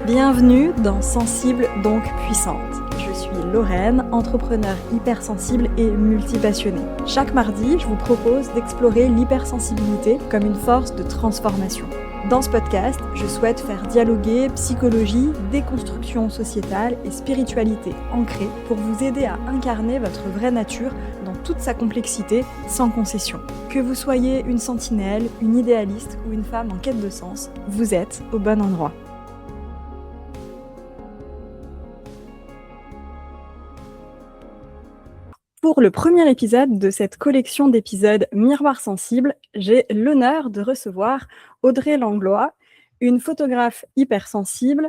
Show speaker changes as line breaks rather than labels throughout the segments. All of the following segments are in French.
Bienvenue dans Sensible donc puissante. Je suis Lorraine, entrepreneure hypersensible et multipassionnée. Chaque mardi, je vous propose d'explorer l'hypersensibilité comme une force de transformation. Dans ce podcast, je souhaite faire dialoguer psychologie, déconstruction sociétale et spiritualité ancrée pour vous aider à incarner votre vraie nature dans toute sa complexité, sans concession. Que vous soyez une sentinelle, une idéaliste ou une femme en quête de sens, vous êtes au bon endroit. Pour le premier épisode de cette collection d'épisodes Miroir sensible, j'ai l'honneur de recevoir Audrey Langlois, une photographe hypersensible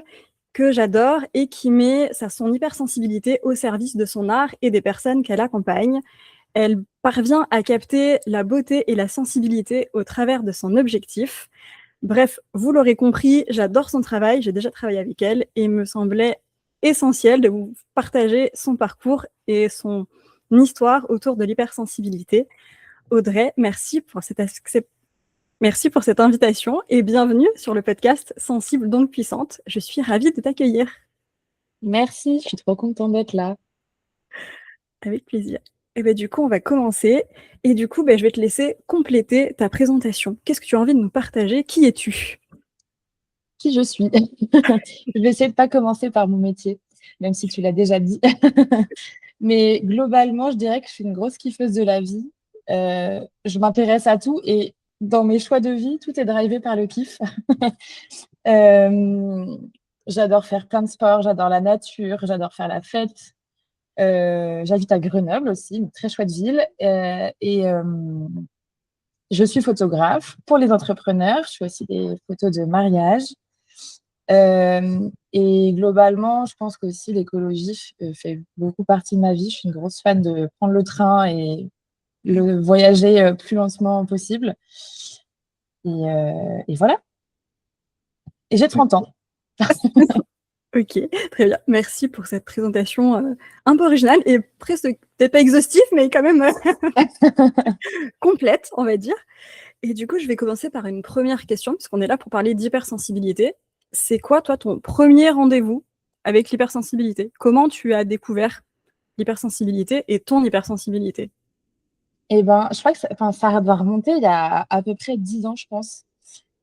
que j'adore et qui met son hypersensibilité au service de son art et des personnes qu'elle accompagne. Elle parvient à capter la beauté et la sensibilité au travers de son objectif. Bref, vous l'aurez compris, j'adore son travail, j'ai déjà travaillé avec elle et il me semblait essentiel de vous partager son parcours et son histoire autour de l'hypersensibilité. Audrey, merci pour cette invitation et bienvenue sur le podcast Sensible donc puissante. Je suis ravie de t'accueillir.
Merci, je suis trop contente d'être là.
Avec plaisir. Et du coup, on va commencer. Et du coup, je vais te laisser compléter ta présentation. Qu'est-ce que tu as envie de nous partager? Qui es-tu?
Qui je suis? Je vais essayer de pas commencer par mon métier, même si tu l'as déjà dit. Mais globalement, je dirais que je suis une grosse kiffeuse de la vie. Je m'intéresse à tout et dans mes choix de vie, tout est drivé par le kiff. J'adore faire plein de sports, j'adore la nature, j'adore faire la fête. J'habite à Grenoble aussi, une très chouette ville. Je suis photographe pour les entrepreneurs. Je fais aussi des photos de mariage. Et globalement, je pense qu'aussi l'écologie fait beaucoup partie de ma vie. Je suis une grosse fan de prendre le train et le voyager plus lentement possible. Et voilà. Et j'ai 30 ans.
Ok, très bien. Merci pour cette présentation un peu originale et presque peut-être pas exhaustive, mais quand même complète, on va dire. Et du coup, je vais commencer par une première question, puisqu'on est là pour parler d'hypersensibilité. C'est quoi, toi, ton premier rendez-vous avec l'hypersensibilité? Comment tu as découvert l'hypersensibilité et ton hypersensibilité?
Et ben, je crois que ça doit remonter il y a à peu près 10 ans, je pense.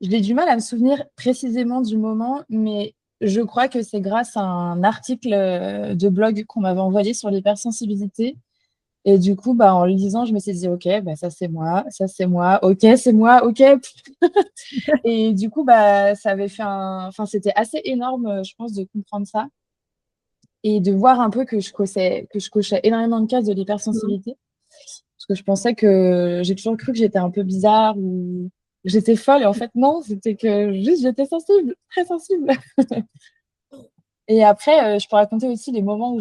J'ai du mal à me souvenir précisément du moment, mais je crois que c'est grâce à un article de blog qu'on m'avait envoyé sur l'hypersensibilité. Et du coup, en le lisant, je me suis dit, OK, ça c'est moi, OK, c'est moi, OK. Et du coup, ça avait fait c'était assez énorme, je pense, de comprendre ça et de voir un peu que je cochais énormément de cases de
Mhm.
l'hypersensibilité. Parce que je pensais j'ai toujours cru que j'étais un peu bizarre ou que j'étais folle. Et en fait, non, c'était que juste j'étais sensible, très sensible. Et après, je peux raconter aussi les moments où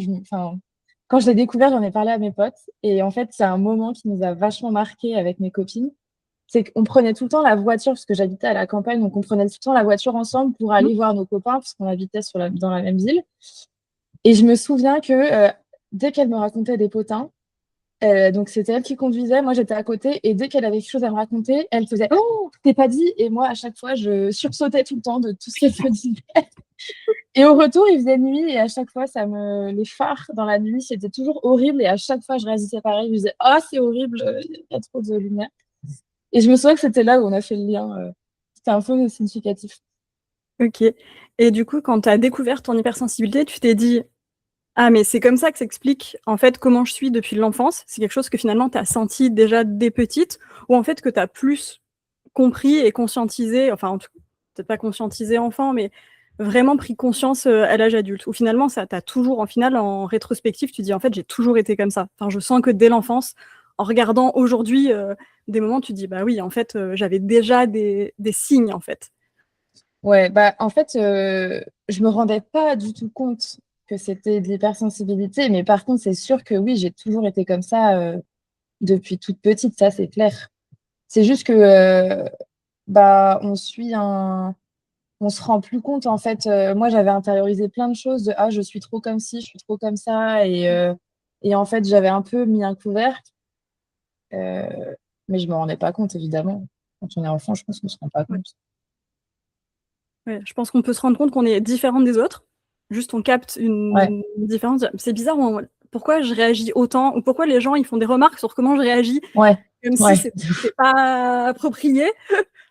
quand je l'ai découvert, j'en ai parlé à mes potes. Et en fait, c'est un moment qui nous a vachement marqué avec mes copines. C'est qu'on prenait tout le temps la voiture, parce que j'habitais à la campagne, donc on prenait tout le temps la voiture ensemble pour aller voir nos copains, parce qu'on habitait dans la même ville. Et je me souviens que dès qu'elle me racontait des potins, donc c'était elle qui conduisait, moi j'étais à côté, et dès qu'elle avait quelque chose à me raconter, elle faisait «Oh, t'es pas dit!» Et moi, à chaque fois, je sursautais tout le temps de tout ce qu'elle me disait. Et au retour, il faisait nuit, et à chaque fois, les phares dans la nuit, c'était toujours horrible, et à chaque fois, je réagissais pareil, je me disais «Oh, c'est horrible, il y a trop de lumière». Et je me souviens que c'était là où on a fait le lien. C'était un peu significatif.
Ok. Et du coup, quand tu as découvert ton hypersensibilité, tu t'es dit, ah, mais c'est comme ça que s'explique en fait comment je suis depuis l'enfance. C'est quelque chose que finalement tu as senti déjà dès petite, ou en fait que tu as plus compris et conscientisé, enfin en tout cas, peut-être pas conscientisé enfant, mais vraiment pris conscience à l'âge adulte. Ou finalement, ça t'a toujours, en final, en rétrospective, tu dis en fait j'ai toujours été comme ça. Enfin, je sens que dès l'enfance, en regardant aujourd'hui des moments, tu dis bah oui, en fait, j'avais déjà des signes en fait.
Ouais, en fait, je me rendais pas du tout compte que c'était de l'hypersensibilité, mais par contre, c'est sûr que oui, j'ai toujours été comme ça depuis toute petite, ça c'est clair. C'est juste que on on se rend plus compte en fait. Moi, j'avais intériorisé plein de choses de ah, je suis trop comme ci, je suis trop comme ça, et en fait, j'avais un peu mis un couvercle, euh, mais je me rendais pas compte évidemment. Quand on est enfant, je pense qu'on se rend pas
Ouais.
compte.
Ouais, je pense qu'on peut se rendre compte qu'on est différent des autres. Juste, on capte
Ouais,
une différence. C'est bizarre, pourquoi je réagis autant, ou pourquoi les gens ils font des remarques sur comment je réagis,
ouais,
comme si
ouais,
c'était pas approprié,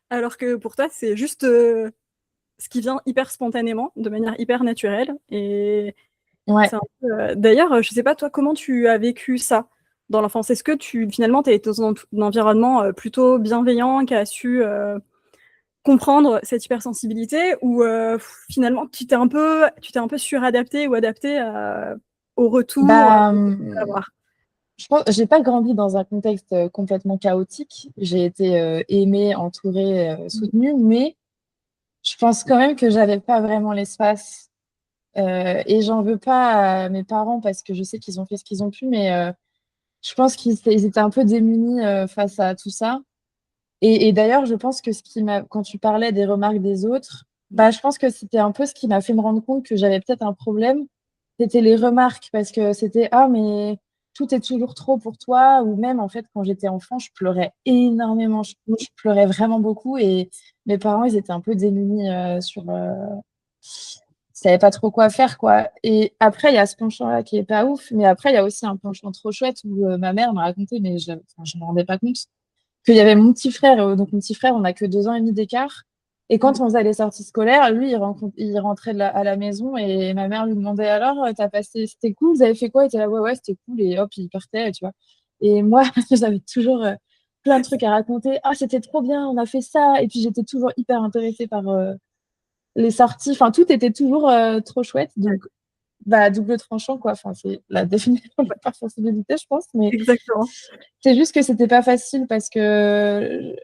alors que pour toi, c'est juste ce qui vient hyper spontanément, de manière hyper naturelle. Et
ouais.
c'est un peu, d'ailleurs, je sais pas, toi, comment tu as vécu ça dans l'enfance? Est-ce que finalement, tu as été dans un environnement plutôt bienveillant, qui a su comprendre cette hypersensibilité, ou finalement tu t'es un peu suradapté ou adapté au retour
Bah,
que tu peux avoir?
je pense, j'ai pas grandi dans un contexte complètement chaotique. J'ai été aimée, entourée, soutenue, mais je pense quand même que j'avais pas vraiment l'espace. Et j'en veux pas à mes parents parce que je sais qu'ils ont fait ce qu'ils ont pu, mais je pense ils étaient un peu démunis face à tout ça. Et d'ailleurs, je pense que quand tu parlais des remarques des autres, bah, je pense que c'était un peu ce qui m'a fait me rendre compte que j'avais peut-être un problème. C'était les remarques parce que c'était, ah, mais tout est toujours trop pour toi. Ou même, en fait, quand j'étais enfant, je pleurais énormément. Je pleurais vraiment beaucoup et mes parents, ils étaient un peu démunis ils savaient pas trop quoi faire, quoi. Et après, il y a ce penchant-là qui est pas ouf. Mais après, il y a aussi un penchant trop chouette où ma mère m'a raconté, mais je me rendais pas compte qu'il y avait mon petit frère. Donc, mon petit frère, on n'a que 2 ans et demi d'écart. Et quand on faisait les sorties scolaires, lui, il rentrait à la maison et ma mère lui demandait alors, c'était cool, vous avez fait quoi? Il était là, ouais, ouais, c'était cool. Et hop, il partait, tu vois. Et moi, j'avais toujours plein de trucs à raconter. Ah, c'était trop bien, on a fait ça. Et puis, j'étais toujours hyper intéressée par les sorties. Enfin, tout était toujours trop chouette.
Ouais,
Donc, bah, double tranchant, quoi. Enfin, c'est la définition de l'hypersensibilité, je pense. Mais
exactement.
c'est juste que c'était pas facile parce que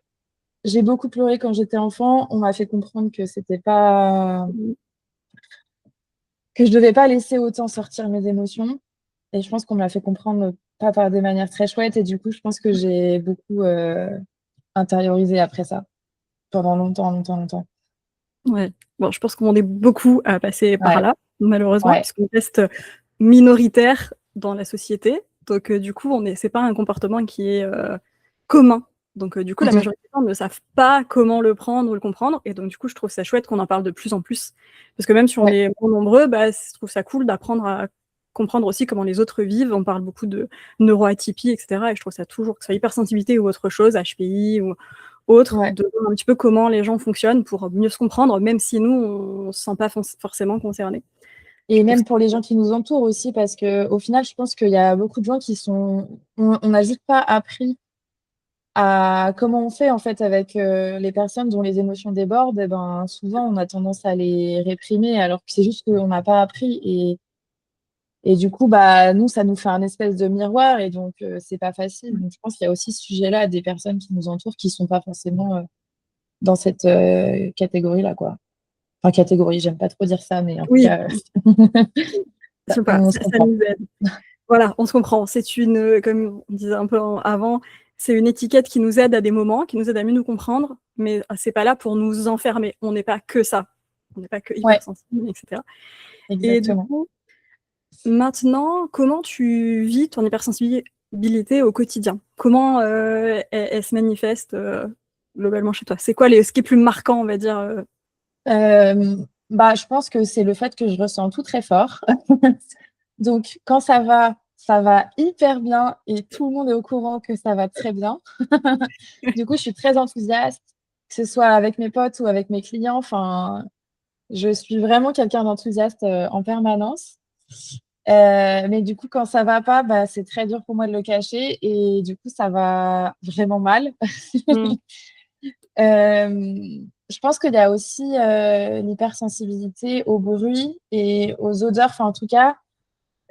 j'ai beaucoup pleuré quand j'étais enfant. On m'a fait comprendre que c'était pas,
Mmh.
que je devais pas laisser autant sortir mes émotions. Et je pense qu'on me l'a fait comprendre pas par des manières très chouettes. Et du coup, je pense que j'ai beaucoup intériorisé après ça pendant longtemps, longtemps, longtemps.
Ouais. Bon, je pense qu'on est beaucoup à passer par
Ouais,
là, malheureusement,
ouais.
puisqu'on reste minoritaire dans la société. Donc, du coup, c'est pas un comportement qui est commun. Donc, du coup,
Mm,
la
mm.
majorité des gens ne savent pas comment le prendre ou le comprendre. Et donc, du coup, je trouve ça chouette qu'on en parle de plus en plus. Parce que même si on
Ouais.
est moins nombreux, bah, je trouve ça cool d'apprendre à comprendre aussi comment les autres vivent. On parle beaucoup de neuroatypie, etc. Et je trouve ça toujours, que ce soit hypersensibilité ou autre chose, HPI ou autre,
Ouais.
de voir un petit peu comment les gens fonctionnent pour mieux se comprendre, même si nous, on ne se sent pas forcément concernés. Je
Et
trouve
même
ça...
pour les gens qui nous entourent aussi, parce que au final, je pense qu'il y a beaucoup de gens on n'a juste pas appris à comment on fait en fait avec les personnes dont les émotions débordent. Et ben, souvent, on a tendance à les réprimer, alors que c'est juste qu'on n'a pas appris. Et du coup, bah, nous, ça nous fait un espèce de miroir, et donc c'est pas facile. Donc, je pense qu'il y a aussi ce sujet-là des personnes qui nous entourent qui sont pas forcément dans cette catégorie-là, quoi. Enfin, catégorie, j'aime pas trop dire ça, mais en tout
Oui,
cas,
je sais pas,
on se
ça
comprend.
nous aide. Voilà, on se comprend. C'est comme on disait un peu avant, c'est une étiquette qui nous aide à des moments, qui nous aide à mieux nous comprendre, mais c'est pas là pour nous enfermer. On n'est pas que ça. On n'est pas que
Ouais,
hypersensible, etc. Et du
exactement.
coup, maintenant, comment tu vis ton hypersensibilité au quotidien? Comment elle se manifeste globalement chez toi? C'est quoi ce qui est plus marquant, on va dire
Euh, Bah, je pense que c'est le fait que je ressens tout très fort. Donc, quand ça va hyper bien et tout le monde est au courant que ça va très bien. Du coup, je suis très enthousiaste, que ce soit avec mes potes ou avec mes clients. Enfin, je suis vraiment quelqu'un d'enthousiaste en permanence. Mais du coup, quand ça va pas, bah, c'est très dur pour moi de le cacher et du coup, ça va vraiment mal.
Hmm.
Je pense qu'il y a aussi l'hypersensibilité au bruit et aux odeurs. Enfin, en tout cas,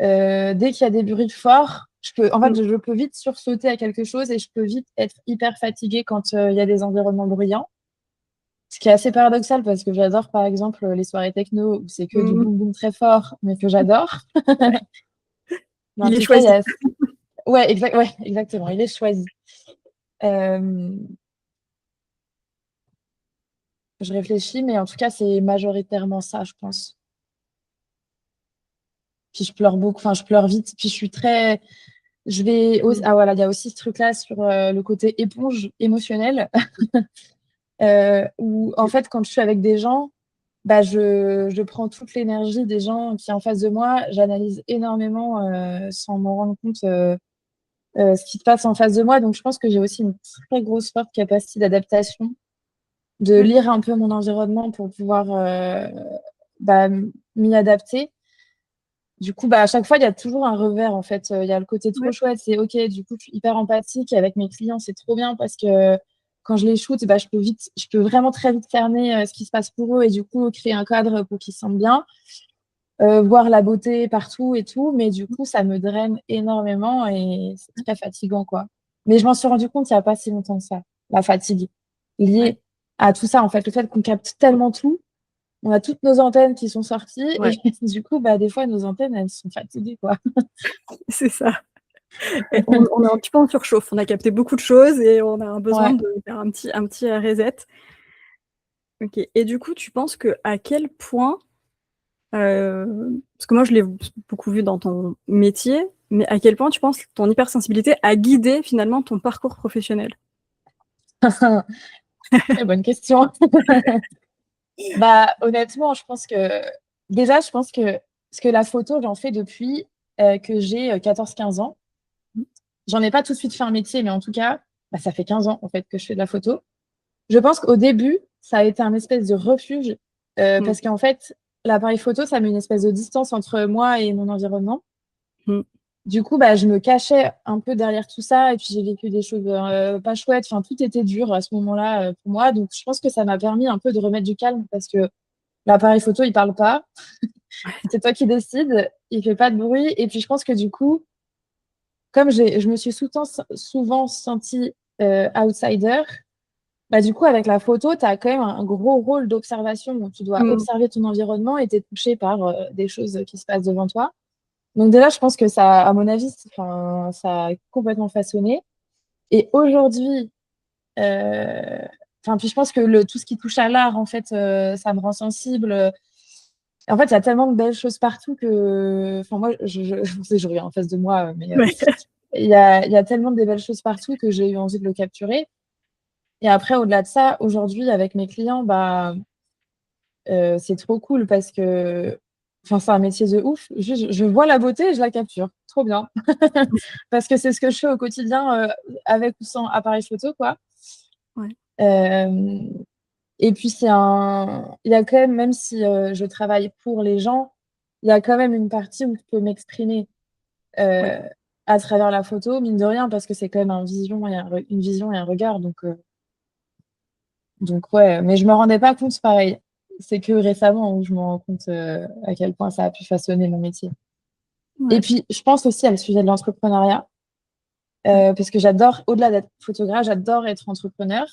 dès qu'il y a des bruits forts, en fait,
Hmm.
je peux vite sursauter à quelque chose et je peux vite être hyper fatiguée quand il y a des environnements bruyants. Ce qui est assez paradoxal parce que j'adore, par exemple, les soirées techno où c'est que du
Hmm.
boum boum très fort, mais que j'adore.
Ouais.
Mais en
Il est
tout cas,
choisi.
ouais, exactement, il est choisi. Euh, je réfléchis, mais en tout cas, c'est majoritairement ça, je pense. Puis je pleure beaucoup, enfin, je pleure vite. Puis je suis très.
Hmm.
Ah voilà, il y a aussi ce truc-là sur le côté éponge émotionnel, où en fait, quand je suis avec des gens, bah, je prends toute l'énergie des gens qui sont en face de moi. J'analyse énormément sans m'en rendre compte ce qui se passe en face de moi. Donc, je pense que j'ai aussi une très grosse forte capacité d'adaptation, de
Oui,
lire un peu mon environnement pour pouvoir bah, m'y adapter. Du coup, bah, à chaque fois, il y a toujours un revers, en fait. Il y a le côté trop
ouais,
chouette, c'est OK, du coup, je suis hyper empathique avec mes clients, c'est trop bien parce que quand je les shoot, bah, je peux vraiment très vite cerner ce qui se passe pour eux et du coup, créer un cadre pour qu'ils se sentent bien, voir la beauté partout et tout. Mais du coup, ça me draine énormément et c'est très fatigant, quoi. Mais je m'en suis rendu compte il n'y a pas si longtemps que ça, la fatigue
ouais,
liée à tout ça, en fait, le fait qu'on capte tellement tout. On a toutes nos antennes qui sont sorties et
ouais,
du coup, bah, des fois, nos antennes, elles sont fatiguées, quoi.
c'est ça. Et on est un petit peu en surchauffe. On a capté beaucoup de choses et on a un besoin
Ouais.
de faire un petit reset. OK, et du coup, tu penses qu'à quel point, parce que moi je l'ai beaucoup vu dans ton métier, mais à quel point tu penses que ton hypersensibilité a guidé finalement ton parcours professionnel?
Très bonne question. Bah, honnêtement, je pense que déjà, je pense que parce que la photo, j'en fais depuis que j'ai 14-15 ans.
Mmh.
J'en ai pas tout de suite fait un métier, mais en tout cas, bah, ça fait 15 ans en fait que je fais de la photo. Je pense qu'au début, ça a été un espèce de refuge
Mmh.
parce qu'en fait, l'appareil photo, ça met une espèce de distance entre moi et mon environnement.
Mmh.
Du coup, bah, je me cachais un peu derrière tout ça et puis j'ai vécu des choses pas chouettes. Enfin, tout était dur à ce moment-là pour moi. Donc, je pense que ça m'a permis un peu de remettre du calme parce que l'appareil photo, il parle pas. C'est toi qui décides. Il fait pas de bruit. Et puis, je pense que du coup, comme je me suis souvent sentie outsider, bah, du coup, avec la photo, tu as quand même un gros rôle d'observation. Donc, tu dois
Mmh.
observer ton environnement et tu es touché par des choses qui se passent devant toi. Donc déjà, je pense que ça, à mon avis, enfin, ça a complètement façonné. Et aujourd'hui, euh, enfin, puis je pense que tout ce qui touche à l'art, en fait, ça me rend sensible. En fait, il y a tellement de belles choses partout que, enfin, moi, je sais, je regarde en face de moi, mais
Ouais.
il y a tellement de belles choses partout que j'ai eu envie de le capturer. Et après, au-delà de ça, aujourd'hui, avec mes clients, bah, c'est trop cool parce que, enfin, c'est un métier de ouf. Juste, je vois la beauté et je la capture. Trop bien. Parce que c'est ce que je fais au quotidien, avec ou sans appareil photo, quoi.
Ouais.
Euh, et puis, il y a quand même, même si je travaille pour les gens, il y a quand même une partie où je peux m'exprimer
Ouais.
euh, à travers la photo, mine de rien, parce que c'est quand même une vision et un regard. Donc ouais, mais je me rendais pas compte pareil. C'est que récemment où je me rends compte à quel point ça a pu façonner mon métier. Et
Ouais.
puis, je pense aussi à le sujet de l'entrepreneuriat,
Ouais.
parce que j'adore, au-delà d'être photographe, j'adore être entrepreneur,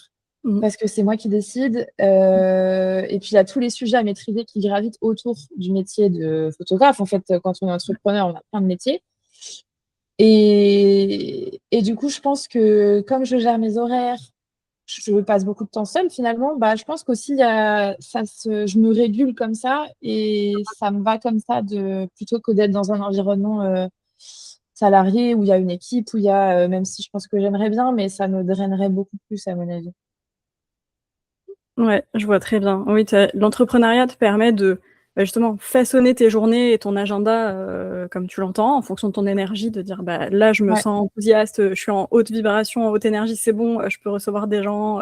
Mmh.
parce que c'est moi qui décide. Et puis, il y a tous les sujets à maîtriser qui gravitent autour du métier de photographe. En fait, quand on est entrepreneur, on a plein de métiers. Et du coup, je pense que comme je gère mes horaires, je passe beaucoup de temps seule finalement, bah, je pense qu'aussi je me régule comme ça et ça me va comme ça plutôt que d'être dans un environnement salarié où il y a une équipe, où il y a, même si je pense que j'aimerais bien, mais ça me drainerait beaucoup plus à mon avis.
Ouais, je vois très bien. Oui, l'entrepreneuriat te permet de, bah, justement façonner tes journées et ton agenda, comme tu l'entends, en fonction de ton énergie, de dire: «Bah, là, je me
Ouais,
sens enthousiaste, je suis en haute vibration, en haute énergie, c'est bon, je peux recevoir des gens,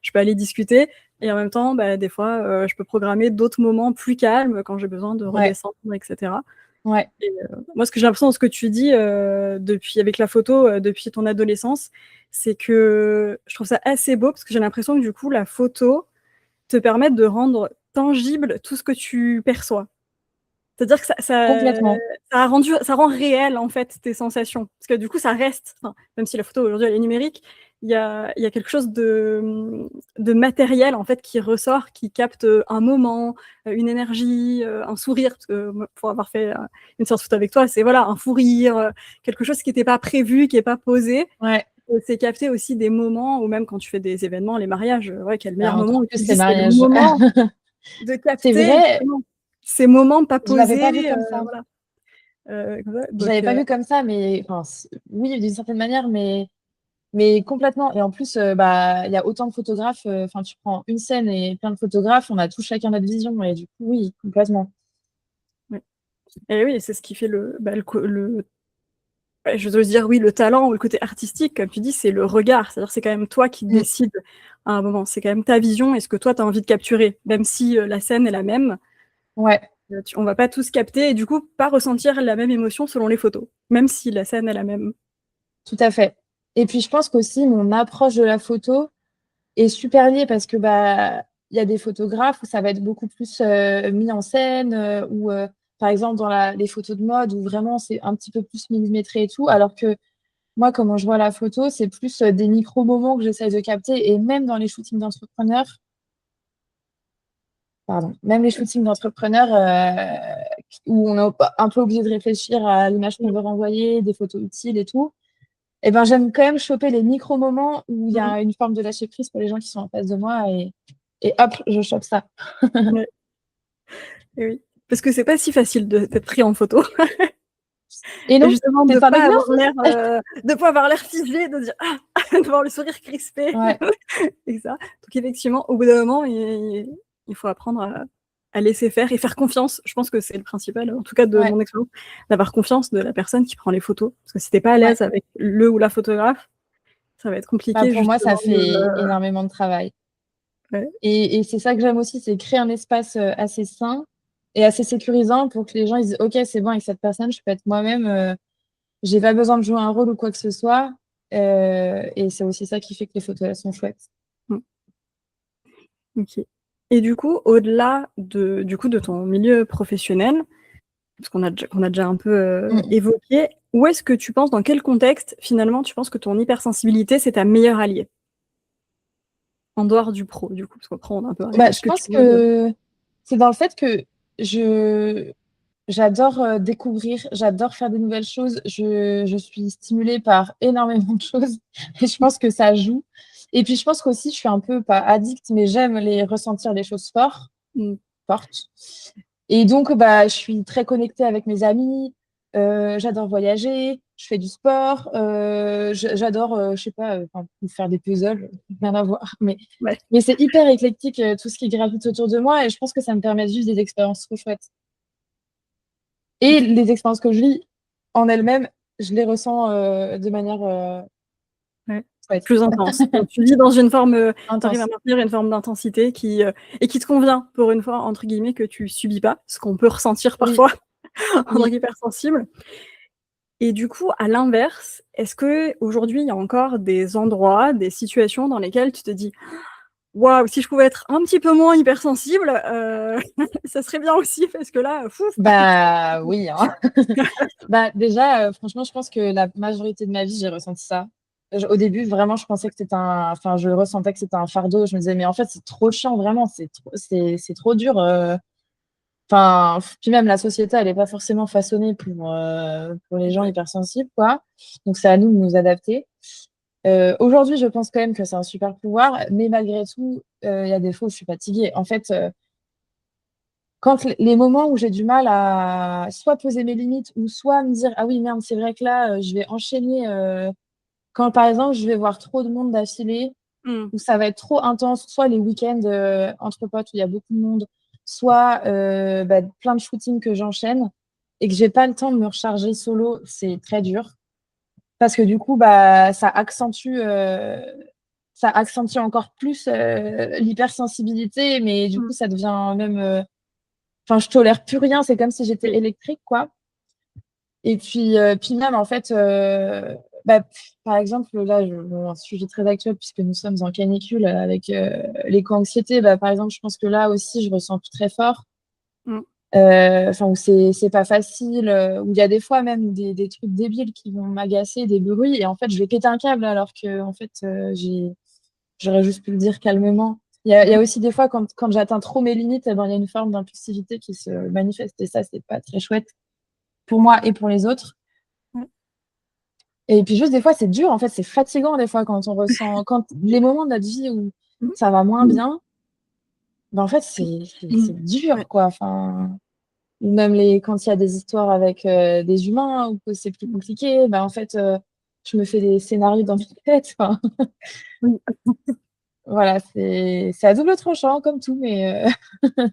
je peux aller discuter» et en même temps, bah, des fois, je peux programmer d'autres moments plus calmes quand j'ai besoin de
ouais,
redescendre et cetera.
ouais,
Et moi, ce que j'ai l'impression dans ce que tu dis, depuis avec la photo, depuis ton adolescence, c'est que je trouve ça assez beau parce que j'ai l'impression que, du coup, la photo te permet de rendre tangible tout ce que tu perçois. C'est-à-dire que
complètement.
ça rend réel, en fait, tes sensations. Parce que, du coup, ça reste, enfin, même si la photo aujourd'hui elle est numérique, il y a quelque chose de matériel, en fait, qui ressort, qui capte, un moment, une énergie, un sourire. Parce que moi, pour avoir fait, une séance photo avec toi, c'est voilà, un fou rire, quelque chose qui était pas prévu, qui est pas posé.
Ouais,
C'est capter aussi des moments ou même quand tu fais des événements, les mariages, ouais, quel
bah,
meilleur moment
encore
où tu te
plus les
dis: «C'est le
mariages.
moment de
C'est
capter
vrai,
justement ces moments pas
je l'avais
posés»,
pas vu comme ça.
voilà, comme ça
Je l'avais
donc
pas vu comme ça, mais enfin, oui, d'une certaine manière, mais Mais complètement. Et en plus, il y a autant de photographes. Enfin, tu prends une scène et plein de photographes, on a tous chacun notre vision. Et du coup, oui, complètement.
Ouais. Et oui, c'est ce qui fait je dois dire, oui, le talent ou le côté artistique, comme tu dis, c'est le regard. C'est-à-dire, c'est quand même toi qui
Mm.
décides à un moment. C'est quand même ta vision et ce que toi, tu as envie de capturer. Même si la scène est la même,
Ouais,
on va pas tous capter et du coup, pas ressentir la même émotion selon les photos. Même si la scène est la même.
tout à fait. Et puis, je pense qu'aussi, mon approche de la photo est super liée parce que il y a des photographes où ça va être beaucoup plus mis en scène, ou par exemple dans les photos de mode où vraiment c'est un petit peu plus millimétré et tout, alors que moi, comment je vois la photo, c'est plus des micro-moments que j'essaie de capter. Et même dans les shootings d'entrepreneurs, pardon, même les shootings d'entrepreneurs où on est un peu obligé de réfléchir à l'image qu'on veut renvoyer, des photos utiles et tout, et ben, j'aime quand même choper les micro-moments où il y
Mhm.
a une forme de lâcher prise pour les gens qui sont en face de moi et hop, je chope ça.
Ouais. Et oui. Parce que c'est pas si facile d'être pris en photo.
Et
Et
non,
justement,
c'est pas l'exercice.
de pas avoir l'air figé, de dire ah, de voir le sourire crispé.
Ouais,
Et ça. Donc effectivement, au bout d'un moment, il faut apprendre à laisser faire et faire confiance. Je pense que c'est le principal, en tout cas de
ouais,
mon expérience, d'avoir confiance de la personne qui prend les photos. Parce que si t'es pas à
ouais.
l'aise avec le ou la photographe, ça va être
Bah,
compliqué
pour moi, ça
justement de.
fait énormément de travail.
Ouais.
Et c'est ça que j'aime aussi, c'est créer un espace assez sain et assez sécurisant pour que les gens ils disent, OK, c'est bon, avec cette personne, je peux être moi-même. J'ai pas besoin de jouer un rôle ou quoi que ce soit. Et c'est aussi ça qui fait que les photos, elles sont chouettes.
Mm. Ok. Et du coup, au-delà de ton milieu professionnel, parce qu'on a déjà un peu
Mm.
évoqué, où est-ce que tu penses, dans quel contexte, finalement, tu penses que ton hypersensibilité, c'est ta meilleure alliée? En dehors du pro, du coup, parce qu'après, on a un peu arrêté
Je
ce que tu
pense
veux.
que c'est dans le fait que je j'adore découvrir, j'adore faire des nouvelles choses. Je suis stimulée par énormément de choses et je pense que ça joue. Et puis je pense qu'aussi, je suis un peu, pas addict, mais j'aime ressentir les choses
Mm.
fortes. Et donc, je suis très connectée avec mes amis. J'adore voyager. Je fais du sport. J'adore, je sais pas, faire des puzzles, rien à voir.
Ouais.
Mais c'est hyper éclectique, tout ce qui gravite autour de moi. Et je pense que ça me permet de vivre des expériences trop chouettes. Et
Ok.
les expériences que je vis en elles-mêmes, je les ressens de manière
Ouais.
chouette,
Plus intense. Donc, tu vis dans une forme, tu arrives à
intense.
maintenir une forme d'intensité et qui te convient, pour une fois, entre guillemets, que tu subis pas, ce qu'on peut ressentir
Oui,
parfois en tant
oui.
qu'hypersensible. Et du coup, à l'inverse, est-ce que aujourd'hui il y a encore des endroits, des situations dans lesquelles tu te dis: «Waouh, si je pouvais être un petit peu moins hypersensible, ça serait bien aussi parce que là, fouf!»
Bah oui, hein. Déjà, franchement, je pense que la majorité de ma vie, j'ai ressenti ça. Au début, vraiment, je pensais que c'était je ressentais que c'était un fardeau. Je me disais, mais en fait, c'est trop chiant, vraiment, c'est trop dur. Puis même la société, elle est pas forcément façonnée pour les gens
Exact.
hypersensibles, quoi. Donc, c'est à nous de nous adapter. Aujourd'hui, je pense quand même que c'est un super pouvoir, mais malgré tout, il y a des fois où je suis fatiguée. En fait, quand les moments où j'ai du mal à soit poser mes limites ou soit me dire, ah oui, merde, c'est vrai que là, je vais enchaîner. Quand par exemple, je vais voir trop de monde d'affilée,
Mmh.
où ça va être trop intense, soit les week-ends entre potes où il y a beaucoup de monde, soit plein de shootings que j'enchaîne et que j'ai pas le temps de me recharger solo, c'est très dur. Parce que du coup, ça accentue encore plus l'hypersensibilité, mais du
Mmh.
coup, ça devient même. Je tolère plus rien, c'est comme si j'étais
Oui.
électrique, quoi. Et puis même, en fait, par exemple, là, un sujet très actuel, puisque nous sommes en canicule avec l'éco-anxiété, par exemple, je pense que là aussi, je ressens tout très fort.
Mmh.
Où c'est pas facile, où il y a des fois même des trucs débiles qui vont m'agacer, des bruits, et en fait, je vais péter un câble alors que, en fait, j'aurais juste pu le dire calmement. Il y a aussi des fois, quand j'atteins trop mes limites, eh ben, il y a une forme d'impulsivité qui se manifeste, et ça, c'est pas très chouette pour moi et pour les autres.
Ouais.
Et puis juste des fois, c'est dur, en fait, c'est fatigant des fois quand les moments de notre vie où
Mmh.
ça va moins bien, en fait, c'est
Mmh. Ouais.
dur, quoi. Ou même quand il y a des histoires avec des humains, ou que c'est plus compliqué, en fait, je me fais des scénarios dans ma tête. Enfin,
Oui,
voilà, c'est à double tranchant comme tout, mais
ouais,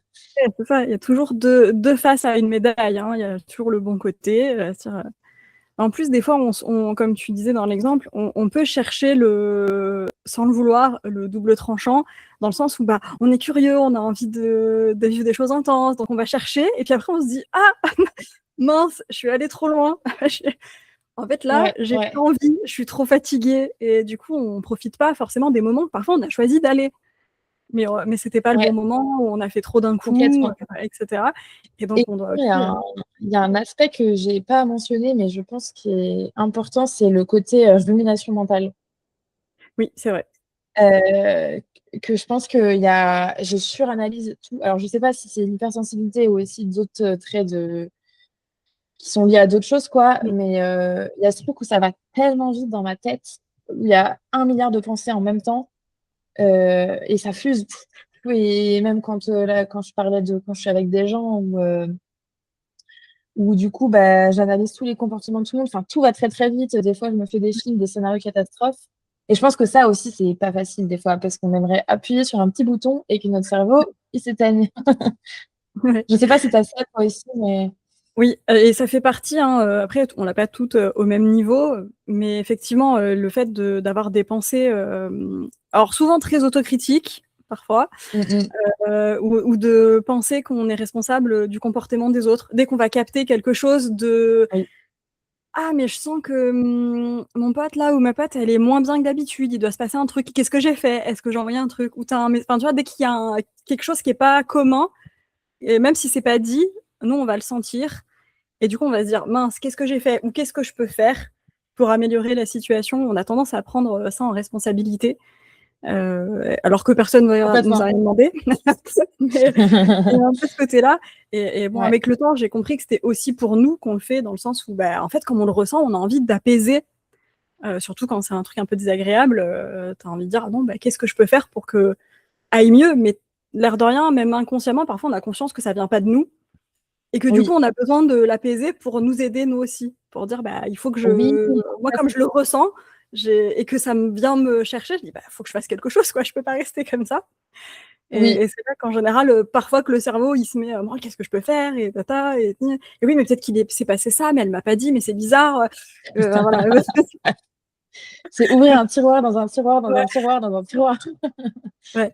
c'est ça, il y a toujours deux faces à une médaille, hein. Il y a toujours le bon côté. En plus, des fois, comme tu disais dans l'exemple, on peut chercher sans le vouloir, le double tranchant, dans le sens où bah, on est curieux, on a envie de vivre des choses intenses, donc on va chercher, et puis après on se dit, ah, mince, je suis allée trop loin. En fait, là,
ouais,
j'ai
ouais,
pas envie, je suis trop fatiguée, et du coup, on profite pas forcément des moments que parfois on a choisi d'aller. Mais c'était pas le bon
ouais,
moment, où on a fait trop d'un coup,
complètement.
etc. Et donc
Et
on doit
il y
aussi.
a il y a un aspect que j'ai pas mentionné, mais je pense qui est important, c'est le côté rumination mentale.
Oui, c'est vrai.
Euh, que je pense que je suranalyse tout. Alors, je sais pas si c'est l'hypersensibilité ou aussi d'autres traits qui sont liés à d'autres choses, quoi,
Mm.
mais il y a ce truc où ça va tellement vite dans ma tête, où il y a 1 milliard de pensées en même temps, et ça fuse. Et même quand je parlais de quand je suis avec des gens où du coup, bah, j'analyse tous les comportements de tout le monde. Enfin, tout va très très vite. Des fois, je me fais des films, des scénarios catastrophes. Et je pense que ça aussi, c'est pas facile des fois, parce qu'on aimerait appuyer sur un petit bouton et que notre cerveau, il s'éteigne.
Ouais.
Je sais pas si t'as ça toi aussi, mais
Oui, et ça fait partie, hein, après on l'a pas toutes, au même niveau, mais effectivement, le fait d'avoir des pensées, alors souvent très autocritiques, parfois,
mm, mm.
ou de penser qu'on est responsable du comportement des autres. Dès qu'on va capter quelque chose de:
Oui,
«Ah mais je sens que, mon pote là ou ma pote, elle est moins bien que d'habitude, il doit se passer un truc. Qu'est-ce que j'ai fait? Est-ce que j'ai envoyé un truc? Ou tu un enfin tu vois, dès qu'il y a quelque chose qui est pas commun, et même si c'est pas dit, nous on va le sentir. Et du coup, on va se dire: «Mince, qu'est-ce que j'ai fait? Ou qu'est-ce que je peux faire pour améliorer la situation?» On a tendance à prendre, ça en responsabilité, alors que personne ne nous a
complètement.
rien demandé. Mais il y a un peu ce côté-là, et bon,
Ouais,
avec le temps, j'ai compris que c'était aussi pour nous qu'on le fait, dans le sens où, bah, en fait, comme on le ressent, on a envie d'apaiser, surtout quand c'est un truc un peu désagréable, tu as envie de dire: «Ah bon, bah, qu'est-ce que je peux faire pour que aille mieux?» Mais l'air de rien, même inconsciemment, parfois, on a conscience que ça vient pas de nous, et que du coup,
oui,
on a besoin de l'apaiser pour nous aider nous aussi. Pour dire, bah, il faut que
oui,
moi, comme je le ressens, et que ça vient me chercher, je dis, bah, il faut que je fasse quelque chose, quoi. Je peux pas rester comme ça.
oui.
Et c'est là qu'en général, parfois que le cerveau, il se met, moi, qu'est-ce que je peux faire? Et tata, et oui, mais peut-être s'est passé ça, mais elle m'a pas dit, mais c'est bizarre. Voilà.
C'est ouvrir un tiroir dans un tiroir dans un tiroir dans un tiroir.
Ouais.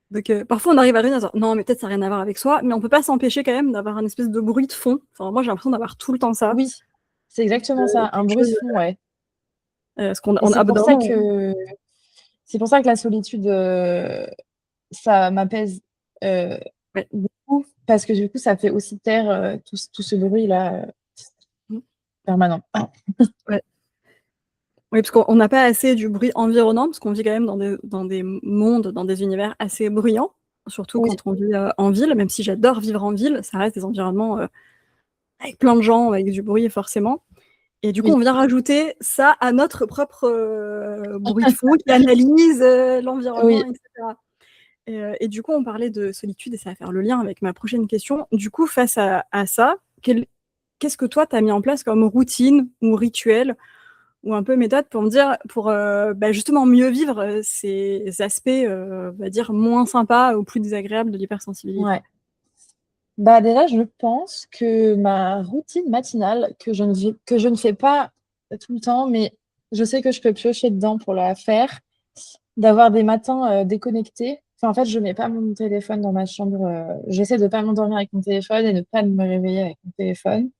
Donc, parfois, on arrive à rien à dire, non, mais peut-être ça n'a rien à voir avec soi, mais on peut pas s'empêcher quand même d'avoir un espèce de bruit de fond. Enfin, moi, j'ai l'impression d'avoir tout le temps ça.
Oui, c'est exactement ça, un
Quelque
bruit de
chose,
fond, ouais.
parce qu'on
Et
a, bout d'un moment,
c'est pour ça que la solitude, ça m'apaise
ouais.
beaucoup, parce que du coup, ça fait aussi taire tout ce bruit-là
Mmh.
permanent.
Ouais. Oui, parce qu'on n'a pas assez du bruit environnant, parce qu'on vit quand même dans des mondes, dans des univers assez bruyants, surtout
Oui,
quand on vit en ville, même si j'adore vivre en ville, ça reste des environnements avec plein de gens, avec du bruit forcément. Et du coup,
oui,
on vient rajouter ça à notre propre bruit de fond qui analyse l'environnement,
oui.
etc. Et du coup, on parlait de solitude, et ça va faire le lien avec ma prochaine question. Du coup, face à ça, qu'est-ce que toi, tu as mis en place comme routine ou rituel ou un peu méthode pour me dire, pour bah, justement mieux vivre ces aspects, on va dire, moins sympas ou plus désagréables de l'hypersensibilité?
Ouais. Bah, déjà, je pense que ma routine matinale, que je ne fais pas tout le temps, mais je sais que je peux piocher dedans pour la faire, d'avoir des matins déconnectés. Enfin, en fait, je mets pas mon téléphone dans ma chambre. J'essaie de pas m'endormir avec mon téléphone et de pas me réveiller avec mon téléphone.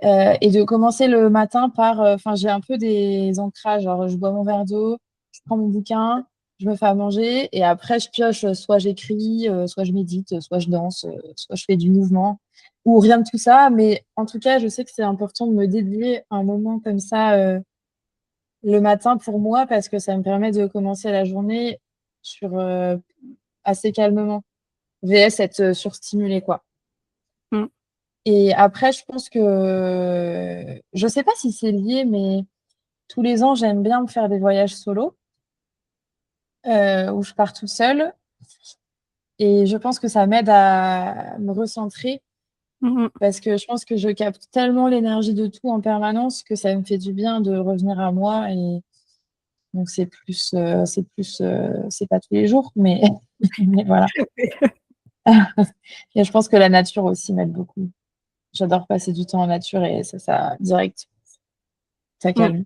Et de commencer le matin par, enfin, j'ai un peu des ancrages. Genre, je bois mon verre d'eau, je prends mon bouquin, je me fais à manger et après, je pioche. Soit j'écris, soit je médite, soit je danse, soit je fais du mouvement ou rien de tout ça. Mais en tout cas, je sais que c'est important de me dédier un moment comme ça le matin pour moi parce que ça me permet de commencer la journée sur assez calmement. VS être surstimulé, quoi.
Mmh.
Et après, je pense que je sais pas si c'est lié, mais tous les ans, j'aime bien me faire des voyages solo où je pars tout seul. Et je pense que ça m'aide à me recentrer
Mmh mh.
Parce que je pense que je capte tellement l'énergie de tout en permanence que ça me fait du bien de revenir à moi et donc c'est pas tous les jours, mais mais voilà. Et je pense que la nature aussi m'aide beaucoup. J'adore passer du temps en nature et ça direct, ça
Mmh.
calme.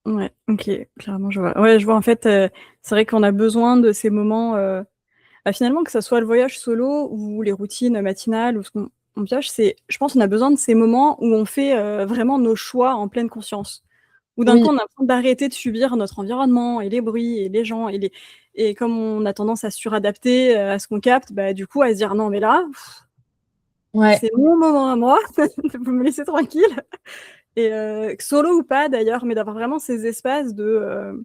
Ouais, OK, clairement, je vois. Ouais, je vois, en fait, c'est vrai qu'on a besoin de ces moments, bah, finalement, que ça soit le voyage solo ou les routines matinales ou ce qu'on pioche, c'est je pense on a besoin de ces moments où on fait, vraiment nos choix en pleine conscience. Où d'un coup,
Oui,
on a besoin d'arrêter de subir notre environnement et les bruits et les gens et comme on a tendance à suradapter, à ce qu'on capte, bah, du coup, à se dire: «Non, mais là,
ouais,
c'est mon moment à moi, vous me laissez tranquille» et solo ou pas d'ailleurs, mais d'avoir vraiment ces espaces de,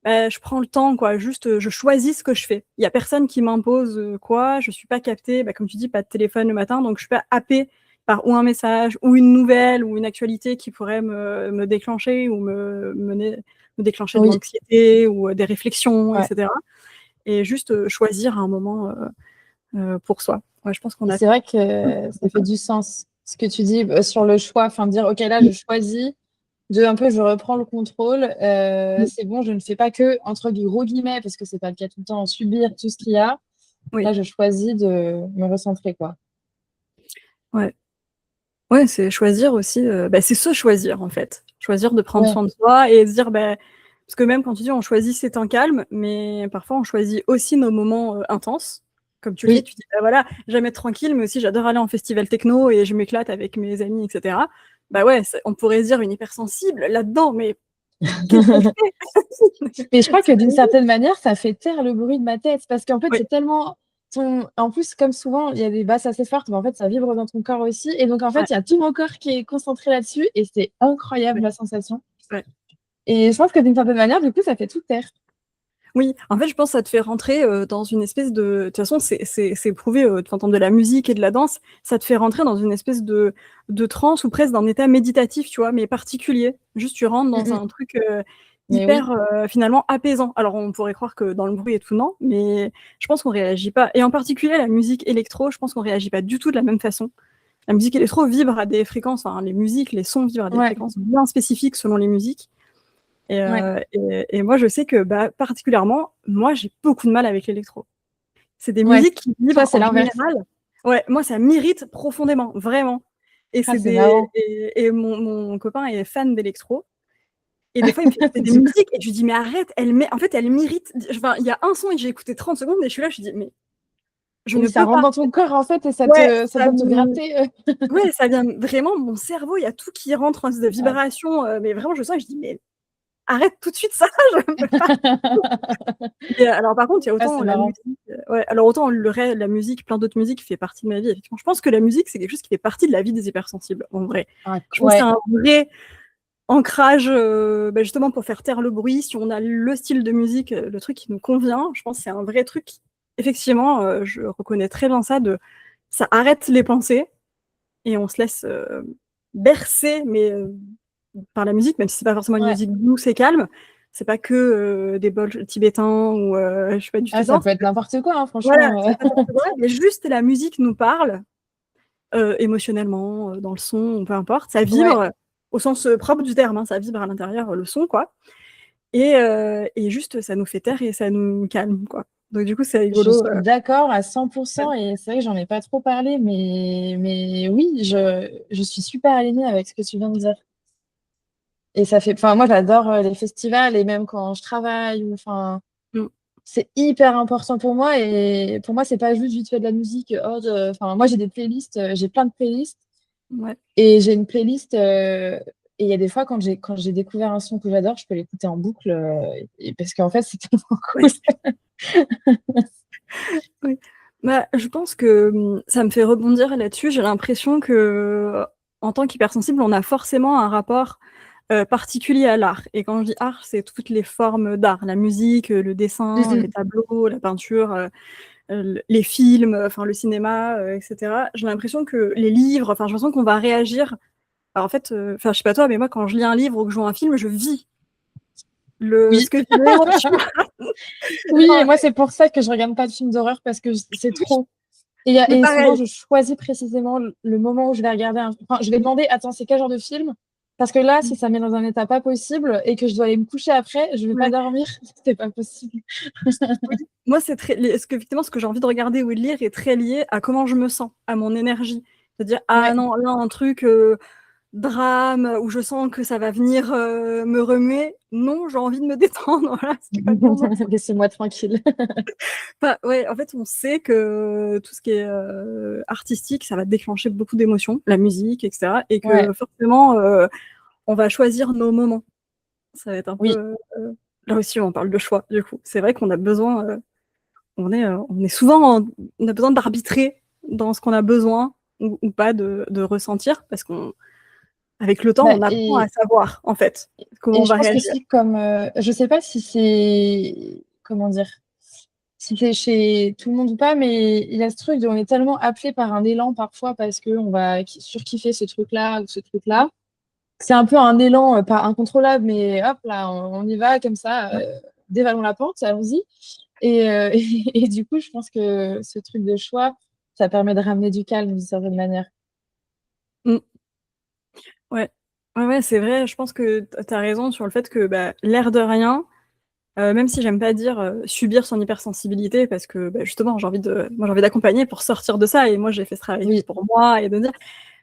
je prends le temps quoi, juste, je choisis ce que je fais. Il y a personne qui m'impose, quoi, je suis pas captée, bah, comme tu dis, pas de téléphone le matin, donc je suis pas happée par ou un message ou une nouvelle ou une actualité qui pourrait me déclencher ou me déclencher de
oui,
l'anxiété ou, des réflexions et
ouais.
cetera et juste, choisir un moment, pour soi. Ouais, je pense qu'on
Et
a
c'est vrai que ça fait du sens ce que tu dis, sur le choix, enfin de dire: «OK, là, je choisis de un peu je reprends le contrôle,
Mmh,
c'est bon, je ne fais pas que, entre des gros guillemets, parce que c'est pas le cas tout le temps, subir tout ce qu'il y a.
oui,
Là, je choisis de me recentrer, quoi».
ouais. Ouais, c'est choisir aussi, bah, c'est se choisir en fait. Choisir de prendre
Ouais,
soin de soi et se dire, bah parce que même quand tu dis on choisit ses temps calmes, mais parfois on choisit aussi nos moments, intenses. Comme tu le fais,
oui,
tu dis: «Bah, voilà, j'aime être tranquille, mais aussi j'adore aller en festival techno et je m'éclate avec mes amis et cetera». Bah, ouais, c'est on pourrait se dire une hypersensible là-dedans, mais qu'est-ce qu'elle fait?
mais je crois que
C'est la
d'une
musique.
certaine manière, ça fait taire le bruit de ma tête parce qu'en fait,
Oui,
c'est tellement ton en plus, comme souvent, il y a des basses assez fortes, mais en fait, ça vibre dans ton corps aussi et donc en
ouais,
fait, il y a tout mon corps qui est concentré là-dessus et c'est incroyable
ouais,
la sensation
ouais.
et je pense que d'une certaine manière, du coup, ça fait tout taire.
Oui, en fait, je pense que ça te fait rentrer, dans une espèce de toute façon, c'est prouvé, tu entends de la musique et de la danse, ça te fait rentrer dans une espèce de transe ou presque d'un état méditatif, tu vois? Mais particulier. Juste, tu rentres
Mmh
dans
mh.
un truc,
Mais oui,
hyper, finalement apaisant. Alors, on pourrait croire que dans le bruit et tout, non, mais je pense qu'on réagit pas et en particulier la musique électro, je pense qu'on réagit pas du tout de la même façon. La musique électro vibre à des fréquences, enfin, les musiques, les sons vibrent à des
ouais,
fréquences bien spécifiques selon les musiques
ouais.
et moi, je sais que, bah, particulièrement, moi, j'ai beaucoup de mal avec l'électro. C'est des
Ouais.
musiques qui
Toi,
vibrent
c'est
en
l'inverse.
général ouais, moi, ça m'irrite profondément, vraiment et
Ah,
c'est
c'est
des
marrant.
mon copain est fan d'électro et des fois, il me fait écouter des
Du coup,
musiques et je lui dis: «Mais arrête, en fait, elle m'irrite». Enfin, il y a un son et j'ai écouté 30 secondes et je suis là, je lui dis: «Mais je
oui,
ne
ça
peux
rentre
pas».
dans ton corps, en fait et
Ouais,
ça
ça
vient te
me
gratter,
ouais, ça vient vraiment mon cerveau, il y a tout qui rentre en espèce de
Ouais.
vibration, mais vraiment, je sens et je dis: «Mais arrête tout de suite ça, je ne peux pas». Mais alors par contre, il y a
Ah,
autant
c'est
la
marrant.
musique, ouais, alors autant la musique, plein d'autres musiques fait partie de ma vie, effectivement. Je pense que la musique, c'est quelque chose qui fait partie de la vie des hypersensibles, en vrai.
Ah,
Je pense que c'est
ouais,
un vrai ancrage, bah, justement pour faire taire le bruit. Si on a le style de musique, le truc qui nous convient, je pense que c'est un vrai truc. Effectivement, je reconnais très bien ça ça arrête les pensées et on se laisse, bercer, mais par la musique, même si c'est pas forcément une
ouais.
musique douce et calme. C'est pas que, des bols tibétains ou, je sais pas, du
Ah, ça
Tibet.
peut être n'importe quoi, hein,
Voilà,
franchement,
c'est n'importe quoi, mais juste la musique nous parle, émotionnellement, dans le son, peu importe. Ça
Ouais,
vibre, au sens, propre du terme, hein, ça vibre à l'intérieur, le son, quoi et juste ça nous fait taire et ça nous calme, quoi. Donc du coup, c'est
je
rigolo,
suis d'accord à 100
ouais.
et c'est vrai que j'en ai pas trop parlé, mais oui, je suis super alignée avec ce que tu viens de dire et ça fait enfin, moi, j'adore, les festivals et même quand je travaille ou enfin,
Mmh,
c'est hyper important pour moi et pour moi, c'est pas juste vite fait de la musique, enfin, moi, j'ai des playlists, j'ai plein de playlists
ouais.
et j'ai une playlist, et il y a des fois quand j'ai découvert un son que j'adore, je peux l'écouter en boucle, et parce qu'en fait, c'est tellement cool.
Ouais, oui. Bah, je pense que, ça me fait rebondir là-dessus. J'ai l'impression que, en tant qu'hypersensible, on a forcément un rapport particulier à l'art et quand je dis art, c'est toutes les formes d'art, la musique, le
Mmh
dessin, les
mh.
tableaux, la peinture, les films, enfin le cinéma, et cetera. J'ai l'impression que les livres, enfin j'ai l'impression qu'on va réagir alors en fait, enfin je sais pas toi, mais moi quand je lis un livre ou que je vois un film, je vis le ce
Oui.
que vit le héros, tu vois?
Oui et
Enfin,
moi, c'est pour ça que je regarde pas de films d'horreur parce que c'est
oui,
trop.
Mais
Et souvent,
pareil.
je choisis précisément le moment où je vais regarder enfin, je vais demander, attends, c'est quel genre de film? Parce que là, si ça me met dans un état pas possible et que je dois aller me coucher après, je vais pas
Ouais.
dormir. C'est pas possible.
Oui. Moi, c'est très, effectivement, ce que j'ai envie de regarder ou de lire est très lié à comment je me sens, à mon énergie. C'est-à-dire, ah
Ouais.
non, là, un truc drame où je sens que ça va venir me remuer. Non, j'ai envie de me détendre. Voilà, c'est pas le moment.
Laissez-moi tranquille.
Enfin, ouais, en fait, on sait que tout ce qui est artistique, ça va déclencher beaucoup d'émotions, la musique, etc. Et
Ouais,
que forcément, on va choisir nos moments. Ça va être un peu.
oui.
Là aussi, on parle de choix, du coup. C'est vrai qu'on a besoin. On est souvent. On a besoin d'arbitrer dans ce qu'on a besoin ou pas de ressentir, parce qu'avec le temps,
Bah,
on apprend à savoir, en fait, comment
et
on
je
va
pense que
réagir.
si, comme, je sais pas si c'est, comment dire, si c'est chez tout le monde ou pas, mais il y a ce truc de, on est tellement appelé par un élan parfois parce qu'on va surkiffer ce truc-là ou ce truc-là. C'est un peu un élan, pas incontrôlable, mais hop là, on y va comme ça, dévalons la pente, allons-y. Et du coup, je pense que ce truc de choix, ça permet de ramener du calme d'une certaine manière.
Mm. Ouais. Ouais, ouais, c'est vrai. Je pense que tu as raison sur le fait que bah, l'air de rien, même si j'aime pas dire subir son hypersensibilité, parce que bah, justement, moi, j'ai envie d'accompagner pour sortir de ça, et moi, j'ai fait ce travail
Oui.
pour moi, et de dire.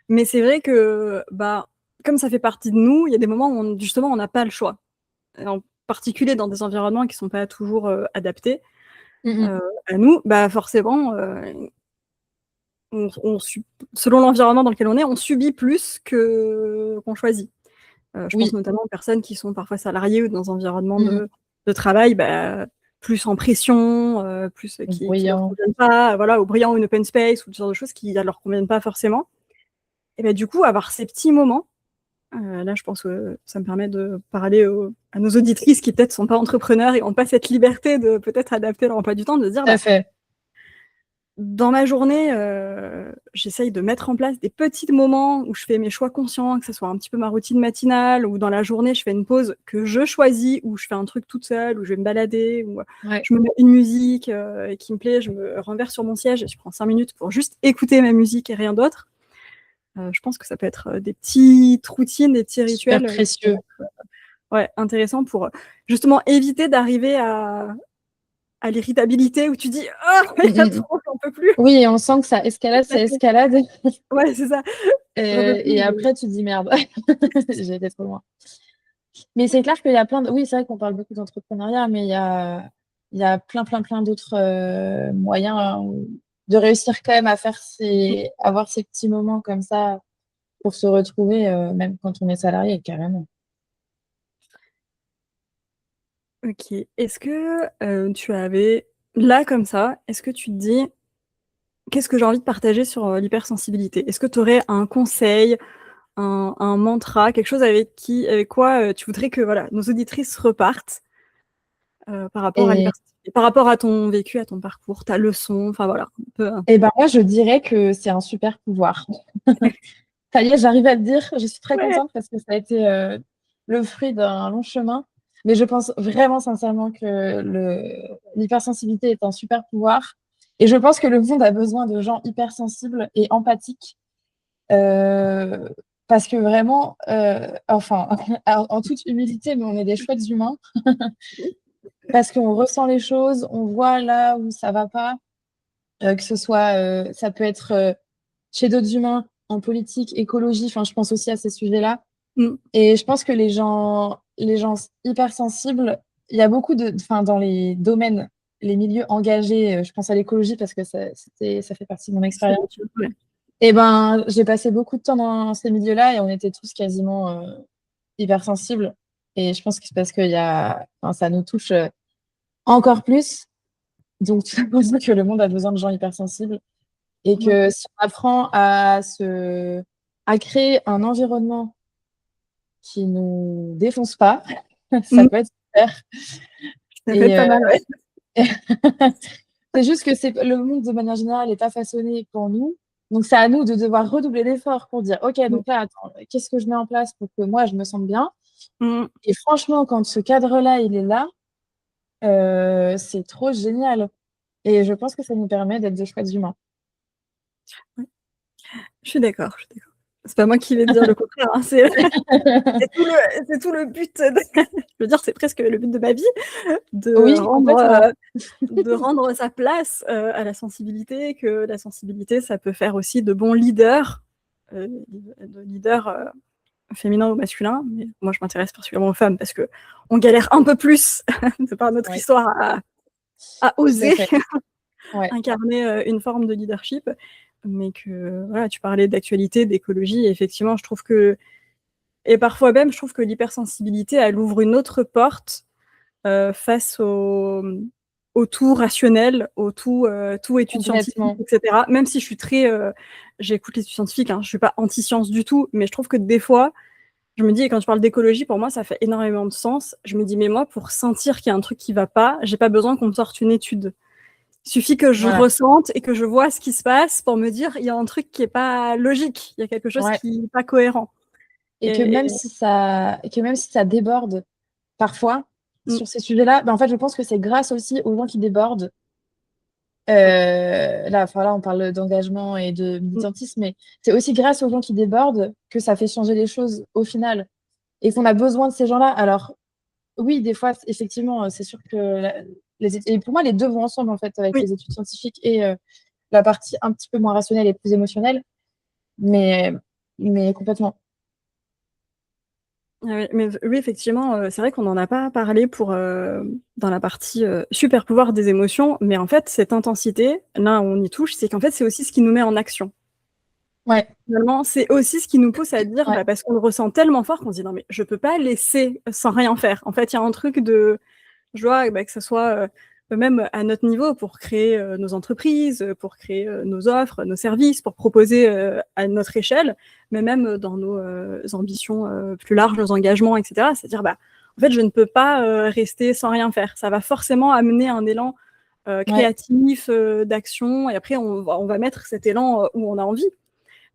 Mais c'est vrai que, bah, comme ça fait partie de nous, il y a des moments où, justement, on n'a pas le choix. Et en particulier dans des environnements qui sont pas toujours adaptés
Mm, mm.
euh, à nous, bah, forcément, selon l'environnement dans lequel on est, on subit plus qu'on choisit. Je pense
Oui.
notamment aux personnes qui sont parfois salariées ou dans un environnement
Mm,
de travail, bah, plus en pression, plus
mm.
qui leur
Bruyant.
conviennent pas, voilà, ou brillant ou une open space ou ce genre de choses qui ne leur conviennent pas forcément. Et bah, du coup, avoir ces petits moments, là, je pense que ça me permet de parler à nos auditrices qui peut-être sont pas entrepreneurs et n'ont pas cette liberté de peut-être adapter leur emploi du temps, de se dire,
Tout à
bah,
fait.
dans ma journée, j'essaye de mettre en place des petits moments où je fais mes choix conscients, que ce soit un petit peu ma routine matinale, ou dans la journée, je fais une pause que je choisis, ou je fais un truc toute seule, ou je vais me balader, ou
Ouais.
je me mets une musique qui me plaît, je me renverse sur mon siège et je prends 5 minutes pour juste écouter ma musique et rien d'autre. Je pense que ça peut être des petites routines, des petits
Super
rituels
précieux.
ouais, intéressants pour justement éviter d'arriver à l'irritabilité où tu dis «Ah,
Mm,
il y a
mm.
trop, j'en peux plus!»
Oui, et on sent que ça escalade.
Ouais, c'est ça. J'en peux
Et
plus.
après, tu te dis merde, j'ai été trop loin. Mais c'est clair qu'il y a plein de... Oui, c'est vrai qu'on parle beaucoup d'entrepreneuriat, mais il y a plein, plein, plein d'autres moyens de réussir quand même à avoir ces petits moments comme ça pour se retrouver, même quand on est salarié, carrément.
Ok. Est-ce que tu avais, là comme ça, est-ce que tu te dis, qu'est-ce que j'ai envie de partager sur l'hypersensibilité? Est-ce que tu aurais un conseil, un mantra, quelque chose avec quoi tu voudrais que voilà, nos auditrices repartent par rapport à
Et,
l'hypersensibilité, par rapport à ton vécu, à ton parcours, ta leçon, enfin voilà, un peu,
et ben moi, je dirais que c'est un super pouvoir. Ça y est, j'arrive à le dire. Je suis très
Ouais.
contente parce que ça a été le fruit d'un long chemin. Mais je pense vraiment sincèrement que l'hypersensibilité est un super pouvoir. Et je pense que le monde a besoin de gens hypersensibles et empathiques. euh, Parce que vraiment, enfin, en toute humilité, mais on est des chouettes humains. Parce qu'on ressent les choses, on voit là où ça va pas. Que ce soit, ça peut être chez d'autres humains, en politique, écologie, enfin, je pense aussi à ces sujets-là.
Mm.
Et je pense que les gens hypersensibles, il y a beaucoup enfin, dans les domaines, les milieux engagés, je pense à l'écologie parce que ça fait partie de mon expérience.
Ouais.
Et ben, j'ai passé beaucoup de temps dans ces milieux-là et on était tous quasiment hypersensibles. Et je pense que c'est parce enfin, ça nous touche encore plus. Donc, tout simplement que le monde a besoin de gens hypersensibles. Et
Ouais.
que si on apprend à créer un environnement qui nous défonce pas, ça
Mm.
peut être super.
Ça peut être
Et
pas mal, ouais.
c'est juste que le monde de manière générale n'est pas façonné pour nous. Donc c'est à nous de devoir redoubler d'efforts pour dire, OK,
Mm.
donc là, attends, qu'est-ce que je mets en place pour que moi, je me sente bien?
Mm.
Et franchement, quand ce cadre-là, il est là, c'est trop génial. Et je pense que ça nous permet d'être de chouettes humains.
Ouais. Je suis d'accord, je suis d'accord. C'est pas moi qui vais te dire le contraire, hein, c'est tout le but de je veux dire, c'est presque le but de ma vie, de
Oui,
rendre,
complètement.
de rendre sa place, à la sensibilité, que la sensibilité, ça peut faire aussi de bons leaders, de leaders, féminins ou masculins. Mais moi, je m'intéresse particulièrement aux femmes parce qu'on galère un peu plus de par notre
Ouais,
histoire à
tout à
oser
fait. Ouais,
incarner, une forme de leadership. Mais que voilà, tu parlais d'actualité, d'écologie et effectivement, je trouve que et parfois même, je trouve que l'hypersensibilité, elle ouvre une autre porte, face au tout rationnel, au tout études scientifiques
complètement.
et cetera. Même si je suis très, j'écoute les études scientifiques, hein, je suis pas anti-science du tout, mais je trouve que des fois, je me dis et quand tu parles d'écologie, pour moi, ça fait énormément de sens. Je me dis: «Mais moi, pour sentir qu'il y a un truc qui va pas, j'ai pas besoin qu'on me sorte une étude. Il suffit que je
Voilà.
ressente et que je vois ce qui se passe pour me dire: "Il y a un truc qui est pas logique, il y a quelque chose
Ouais,
qui est pas cohérent"».
et que
Et
même si ça déborde parfois
mmh,
sur ces sujets-là, bah, en fait, je pense que c'est grâce aussi aux gens qui débordent.
ouais.
Là, on parle d'engagement et de
Mmh,
militantisme, mais c'est aussi grâce aux gens qui débordent que ça fait changer les choses au final et qu'on a besoin de ces gens-là. Alors oui, des fois, effectivement, c'est sûr que et pour moi, les 2 vont ensemble, en fait, avec
oui.
les études scientifiques et la partie un petit peu moins rationnelle et plus émotionnelle, mais mais complètement.
Ah oui, mais oui, effectivement, c'est vrai qu'on n'en a pas parlé pour, dans la partie, super pouvoir des émotions, mais en fait, cette intensité, là, on y touche, c'est qu'en fait, c'est aussi ce qui nous met en action.
Ouais,
Finalement, c'est aussi ce qui nous pousse à dire,
ouais,
bah, parce qu'on le ressent tellement fort qu'on se dit: «Non mais je peux pas laisser sans rien faire». En fait, il y a un truc de je vois, bah, que ça soit, même à notre niveau pour créer, nos entreprises, pour créer, nos offres, nos services, pour proposer, à notre échelle, mais même, dans nos, ambitions, plus larges, nos engagements et cetera. C'est-à-dire, bah, en fait, je ne peux pas, rester sans rien faire. Ça va forcément amener un élan,
ouais,
créatif, d'action et après on va mettre cet élan, où on a envie.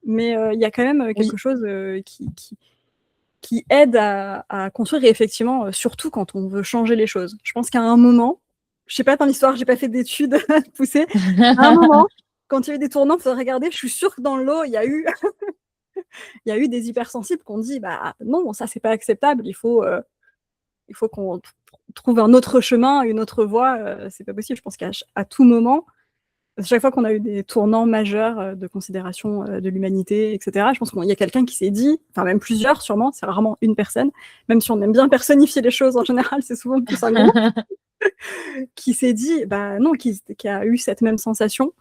Mais, il y a quand même,
oui.
quelque chose, qui aide à construire et effectivement, surtout quand on veut changer les choses. Je pense qu'à un moment, je sais pas ton histoire, j'ai pas fait d'études poussées, à un moment, quand il y a eu des tournants, faudrait regarder, je suis sûre que dans le lot, il y a eu des hypersensibles qui ont dit: «Bah, non, ça c'est pas acceptable, il faut qu'on trouve un autre chemin, une autre voie, c'est pas possible». Je pense qu'à tout moment, chaque fois qu'on a eu des tournants majeurs, de considération, de l'humanité et cetera, je pense qu'il y a quelqu'un qui s'est dit, enfin même plusieurs sûrement, c'est rarement une personne, même si on aime bien personnifier les choses en général, c'est souvent plus un groupe, qui s'est dit: «Bah non», qui a eu cette même sensation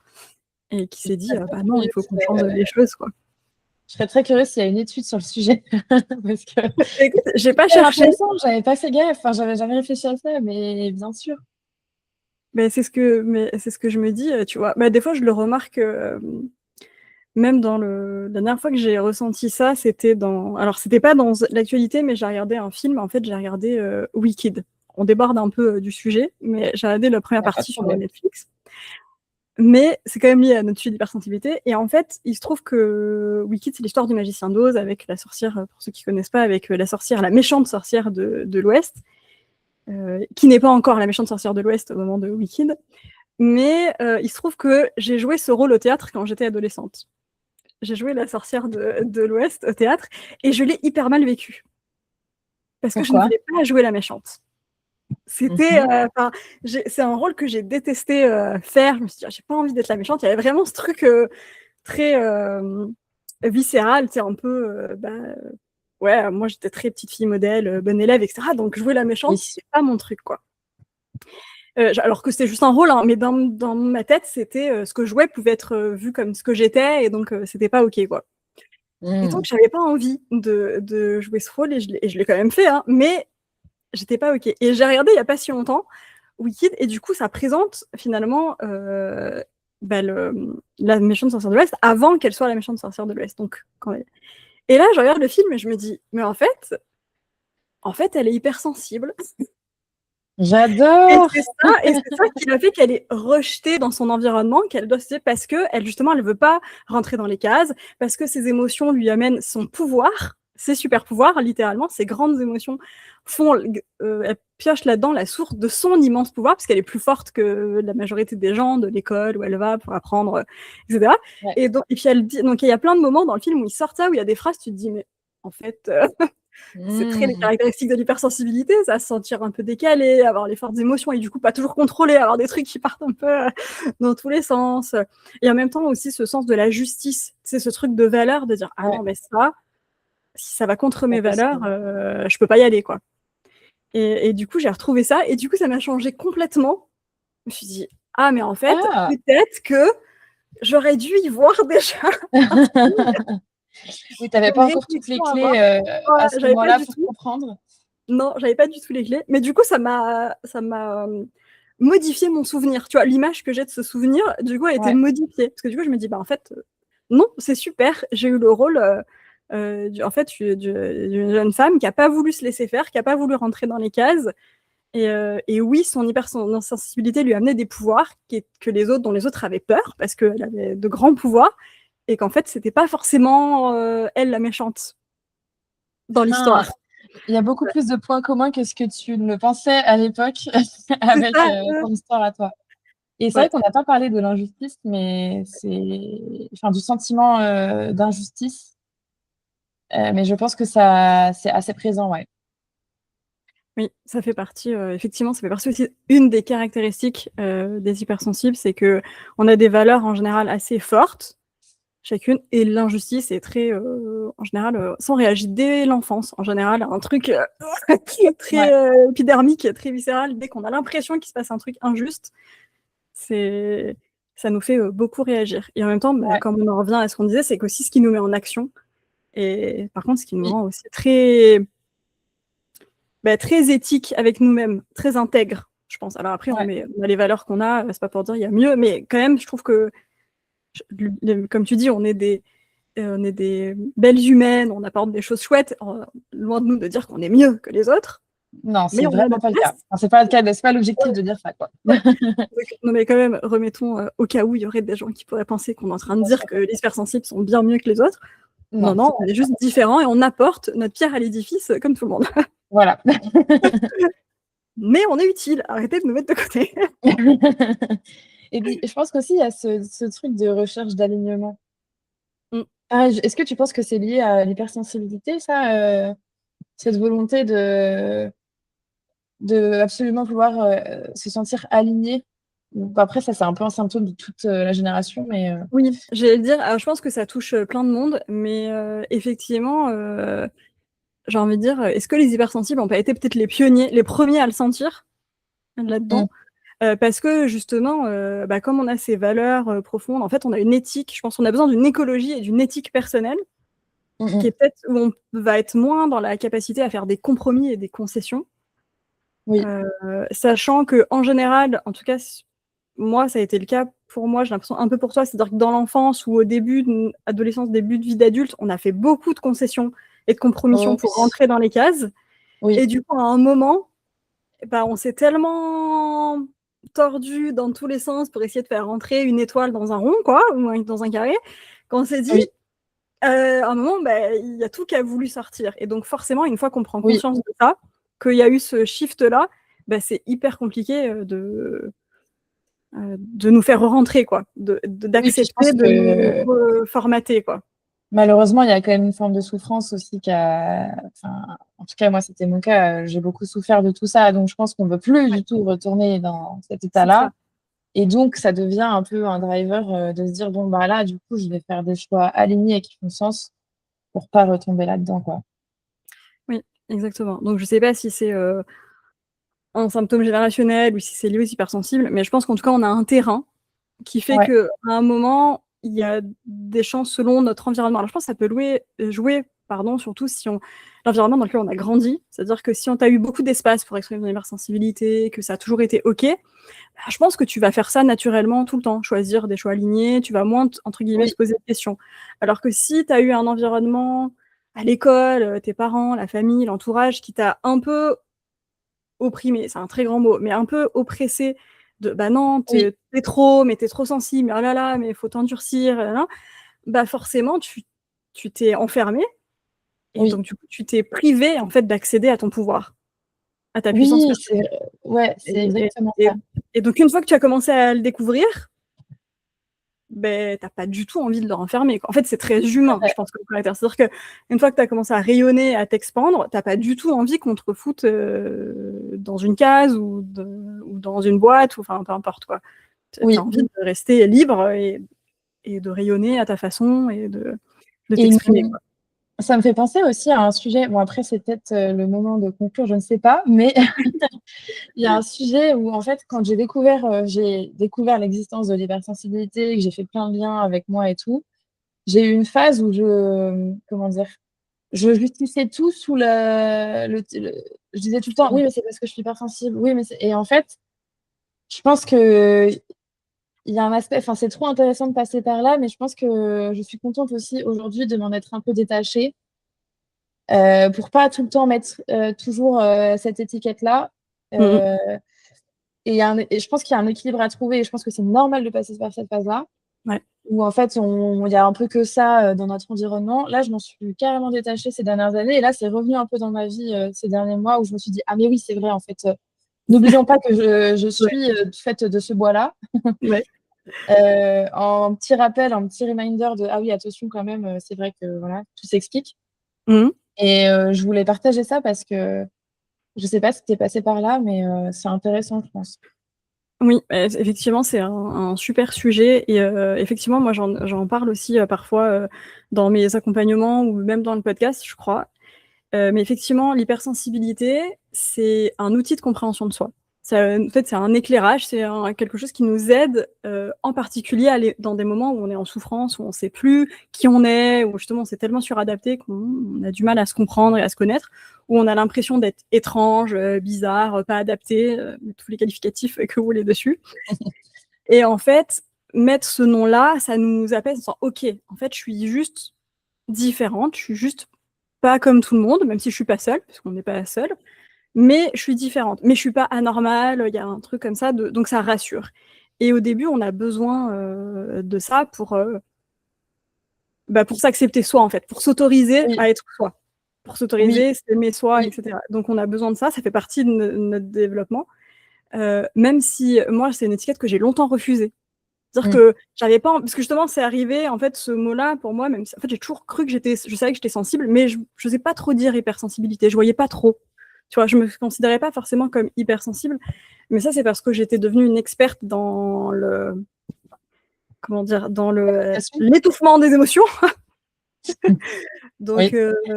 et qui
Je
s'est dit:
serais très
«Bah non, il faut
curieuse,
qu'on change les choses, quoi».
je serais très curieuse s'il y a une étude sur le sujet parce que
Écoute, j'ai pas
hyper
cherché,
intéressant, j'avais pas fait gaffe, enfin, j'avais jamais réfléchi à ça, mais bien sûr.
mais c'est ce que je me dis, tu vois? Bah, des fois, je le remarque, même la dernière fois que j'ai ressenti ça, c'était alors c'était pas dans l'actualité, mais j'ai regardé un film, en fait, j'ai regardé, Wicked. On déborde un peu, du sujet, mais j'ai regardé la première
Il y a pas de
partie sur,
problème.
Netflix. Mais c'est quand même lié à notre sujet d'hypersensibilité et en fait, il se trouve que Wicked, c'est l'histoire du magicien d'Oz avec la sorcière, pour ceux qui connaissent pas, avec, la sorcière, la méchante sorcière de l'Ouest, qui n'est pas encore la méchante sorcière de l'Ouest au moment de Wicked. Mais, il se trouve que j'ai joué ce rôle au théâtre quand j'étais adolescente. J'ai joué la sorcière de l'Ouest au théâtre et je l'ai hyper mal vécu parce que je ne
Pourquoi?
voulais pas jouer la méchante. C'était,
Mmh.
enfin, c'est un rôle que j'ai détesté, faire. Je me suis dit: «Ah, j'ai pas envie d'être la méchante». Il y avait vraiment ce truc, très, viscéral, tu sais, un peu, bah, ouais, moi j'étais très petite fille modèle, bonne élève et cetera, donc jouer la
Oui.
méchante, c'est pas mon truc, quoi. Alors que c'était juste un rôle, hein, mais dans ma tête, c'était, ce que je jouais pouvait être, vu comme ce que j'étais et donc c'était pas OK, quoi. Et donc
Mmh.
j'avais pas envie de jouer ce rôle et je l'ai quand même fait, hein, mais j'étais pas OK. Et j'ai regardé il y a pas si longtemps Wicked et du coup ça présente finalement, bah, la méchante sorcière de l'Ouest avant qu'elle soit la méchante sorcière de l'Ouest, donc quand elle et là je regarde le film et je me dis: «Mais en fait elle est hypersensible». Et
J'adore!
c'est ça qui a fait qu'elle est rejetée dans son environnement, qu'elle doit se parce qu'elle justement, elle veut pas rentrer dans les cases, parce que ses émotions lui amènent son pouvoir. ces super pouvoirs, littéralement, ces grandes émotions elle pioche là-dedans la source de son immense pouvoir, parce qu'elle est plus forte que la majorité des gens de l'école où elle va pour apprendre, etc.
Ouais.
Et puis elle dit, donc il y a plein de moments dans le film où il sort ça, où il y a des phrases, tu te dis, mais en fait, c'est très les caractéristiques de l'hypersensibilité, ça, se sentir un peu décalé, avoir les fortes émotions et du coup pas toujours contrôler, avoir des trucs qui partent un peu dans tous les sens. Et en même temps aussi ce sens de la justice, c'est ce truc de valeur, de dire ah non mais ça, si ça va contre mes valeurs, je peux pas y aller quoi. Et du coup j'ai retrouvé ça et du coup ça m'a changé complètement. Je me suis dit ah mais en fait peut-être que j'aurais dû y voir déjà.
Oui, tu n'avais pas encore toutes les clés à ce moment-là pour comprendre.
Non, j'avais pas du tout les clés. Mais du coup, ça m'a modifié mon souvenir. Tu vois, l'image que j'ai de ce souvenir, du coup, a été modifiée. Parce que du coup, je me dis, bah en fait, non, c'est super. J'ai eu le rôle, en fait, d'une jeune femme qui a pas voulu se laisser faire, qui a pas voulu rentrer dans les cases. Et oui, son hypersensibilité lui amenait des pouvoirs que les autres, dont les autres avaient peur, parce qu'elle avait de grands pouvoirs, et qu'en fait, c'était pas forcément elle la méchante dans l'histoire.
Il y a beaucoup plus de points communs que ce que tu ne pensais à l'époque avec ton histoire à toi. Et c'est vrai qu'on n'a pas parlé de l'injustice, mais du sentiment d'injustice. Mais je pense que ça, c'est assez présent, ouais.
Oui, ça fait partie, effectivement, ça fait partie aussi une des caractéristiques des hypersensibles, c'est qu'on a des valeurs en général assez fortes, chacune, et l'injustice est très, en général, ça on réagit dès l'enfance, en général, un truc très épidermique, très viscéral, dès qu'on a l'impression qu'il se passe un truc injuste, ça nous fait beaucoup réagir. Et en même temps, comme on en revient à ce qu'on disait, c'est qu'aussi ce qui nous met en action, et par contre, ce qui nous rend aussi très éthique avec nous-mêmes, très intègre, je pense. Alors après, on a les valeurs qu'on a, c'est pas pour dire il y a mieux, mais quand même, je trouve que, comme tu dis, on est des belles humaines, on apporte des choses chouettes, loin de nous de dire qu'on est mieux que les autres.
Non, c'est vraiment pas le cas. Enfin, c'est pas le cas, c'est pas l'objectif de dire ça, quoi.
Non, mais quand même, remettons au cas où il y aurait des gens qui pourraient penser qu'on est en train de dire que les hypersensibles sont bien mieux que les autres. Non, on est juste différents et on apporte notre pierre à l'édifice comme tout le monde.
Voilà.
Mais on est utile, arrêtez de nous mettre de côté.
Et puis, je pense qu'aussi, il y a ce truc de recherche d'alignement. Est-ce que tu penses que c'est lié à l'hypersensibilité, ça, cette volonté de absolument vouloir se sentir aligné? Après, ça, c'est un peu un symptôme de toute la génération, mais...
Oui, j'allais le dire. Alors, je pense que ça touche plein de monde, mais effectivement, j'ai envie de dire, est-ce que les hypersensibles n'ont pas été peut-être les pionniers, les premiers à le sentir là-dedans? Parce que justement, comme on a ces valeurs profondes, en fait, on a une éthique. Je pense qu'on a besoin d'une écologie et d'une éthique personnelle, qui est peut-être où on va être moins dans la capacité à faire des compromis et des concessions.
Oui.
Sachant que en général, en tout cas, moi, ça a été le cas pour moi, j'ai l'impression un peu pour toi, c'est-à-dire que dans l'enfance ou au début de l'adolescence, début de vie d'adulte, on a fait beaucoup de concessions et de compromissions pour rentrer dans les cases.
Oui.
Et du coup, à un moment, on s'est tellement tordu dans tous les sens pour essayer de faire rentrer une étoile dans un rond, quoi, ou dans un carré, qu'on s'est dit, à un moment, il y a tout qui a voulu sortir. Et donc, forcément, une fois qu'on prend conscience de ça, qu'il y a eu ce shift-là, c'est hyper compliqué de nous faire rentrer, quoi, d'accepter de nous reformater, quoi.
Malheureusement, il y a quand même une forme de souffrance aussi en tout cas, moi, c'était mon cas. J'ai beaucoup souffert de tout ça, donc je pense qu'on ne veut plus du tout retourner dans cet état-là. Et donc, ça devient un peu un driver de se dire, bon, là, du coup, je vais faire des choix alignés et qui font sens pour pas retomber là-dedans, quoi. Oui,
exactement. Donc, je sais pas si c'est un symptôme générationnel ou si c'est lié aux hypersensibles, mais je pense qu'en tout cas, on a un terrain qui fait qu'à un moment, il y a des chances selon notre environnement. Alors, je pense que ça peut jouer, surtout si l'environnement dans lequel on a grandi, c'est-à-dire que si on t'a eu beaucoup d'espace pour exprimer ton hypersensibilité, que ça a toujours été OK, je pense que tu vas faire ça naturellement tout le temps, choisir des choix alignés, tu vas moins, entre guillemets, te poser de questions. Alors que si tu as eu un environnement à l'école, tes parents, la famille, l'entourage, qui t'a un peu opprimé, c'est un très grand mot, mais un peu oppressé de non, t'es trop, mais t'es trop sensible, mais oh là là, mais il faut t'endurcir, forcément, tu t'es enfermé Et donc, du coup, tu t'es privé, en fait, d'accéder à ton pouvoir, à ta puissance
Oui,
personnelle.
c'est exactement
Et
ça.
et donc une fois que tu as commencé à le découvrir, tu pas du tout envie de le renfermer, quoi. En fait, c'est très humain, je pense, comme caractère. C'est-à-dire qu'une fois que tu as commencé à rayonner, à t'expandre, tu pas du tout envie qu'on te refoute, dans une case ou dans une boîte ou enfin, peu importe, quoi. Tu as envie de rester libre et de rayonner à ta façon et de t'exprimer, quoi.
Ça me fait penser aussi à un sujet, bon après c'est peut-être, le moment de conclure, je ne sais pas, mais il y a un sujet où en fait quand j'ai découvert l'existence de l'hypersensibilité, que j'ai fait plein de liens avec moi et tout, j'ai eu une phase où comment dire? Je justifiais tout sous je disais tout le temps: «Oui, mais c'est parce que je suis hypersensible. Oui, mais c'est» et en fait, je pense qu'il y a un aspect enfin, c'est trop intéressant de passer par là, mais je pense que je suis contente aussi aujourd'hui de m'en être un peu détachée, pour pas tout le temps mettre, toujours, cette étiquette-là.
Mmh mh.
Heu et je pense qu'il y a un équilibre à trouver et je pense que c'est normal de passer par cette phase-là,
Ouais.
où en fait il y a un peu que ça, dans notre environnement. Là, je m'en suis carrément détachée ces dernières années et là, c'est revenu un peu dans ma vie, ces derniers mois où je me suis dit: «Ah mais oui, c'est vrai en fait, n'oublions pas que je
Ouais.
suis, faite de ce bois-là».
Ouais.
En petit rappel, en petit reminder de: «Ah oui, attention quand même, c'est vrai que voilà, tout s'explique»
Mmh mh.
et je voulais partager ça parce que je sais pas si tu es passée par là, mais c'est intéressant, je pense.
Oui, effectivement, c'est un super sujet et effectivement, moi, j'en parle aussi, parfois, dans mes accompagnements ou même dans le podcast, je crois. Mais effectivement, l'hypersensibilité, c'est un outil de compréhension de soi. Ça, en fait, c'est un éclairage, c'est quelque chose qui nous aide, en particulier à aller dans des moments où on est en souffrance, où on sait plus qui on est, où justement on s'est tellement suradapté qu'on a du mal à se comprendre et à se connaître, où on a l'impression d'être étrange, bizarre, pas adapté, tous les qualificatifs que vous voulez dessus. Et en fait, mettre ce nom-là, ça nous apaise en disant: «OK, en fait, je suis juste différente, je suis juste pas comme tout le monde, même si je suis pas seule, parce qu'on n'est pas seul, mais je suis différente. Mais je suis pas anormale, il y a un truc comme ça de donc ça rassure et au début, on a besoin, de ça pour s'accepter soi, en fait, pour s'autoriser
Oui,
à être soi, pour
oui,
s'autoriser, s'aimer soi et
oui.
cetera. Donc on a besoin de ça, ça fait partie de notre développement, même si moi, c'est une étiquette que j'ai longtemps refusée. C'est-à-dire
Mmh.
que j'avais pas parce que justement c'est arrivé en fait ce mot-là pour moi même si en fait j'ai toujours cru que je savais que j'étais sensible, mais je j'osais pas trop dire hypersensibilité, je voyais pas trop. Tu vois? Je me considérais pas forcément comme hypersensible, mais ça c'est parce que j'étais devenue une experte dans le comment dire? Dans
L'adaptation?
l'étouffement des émotions. Donc
Oui.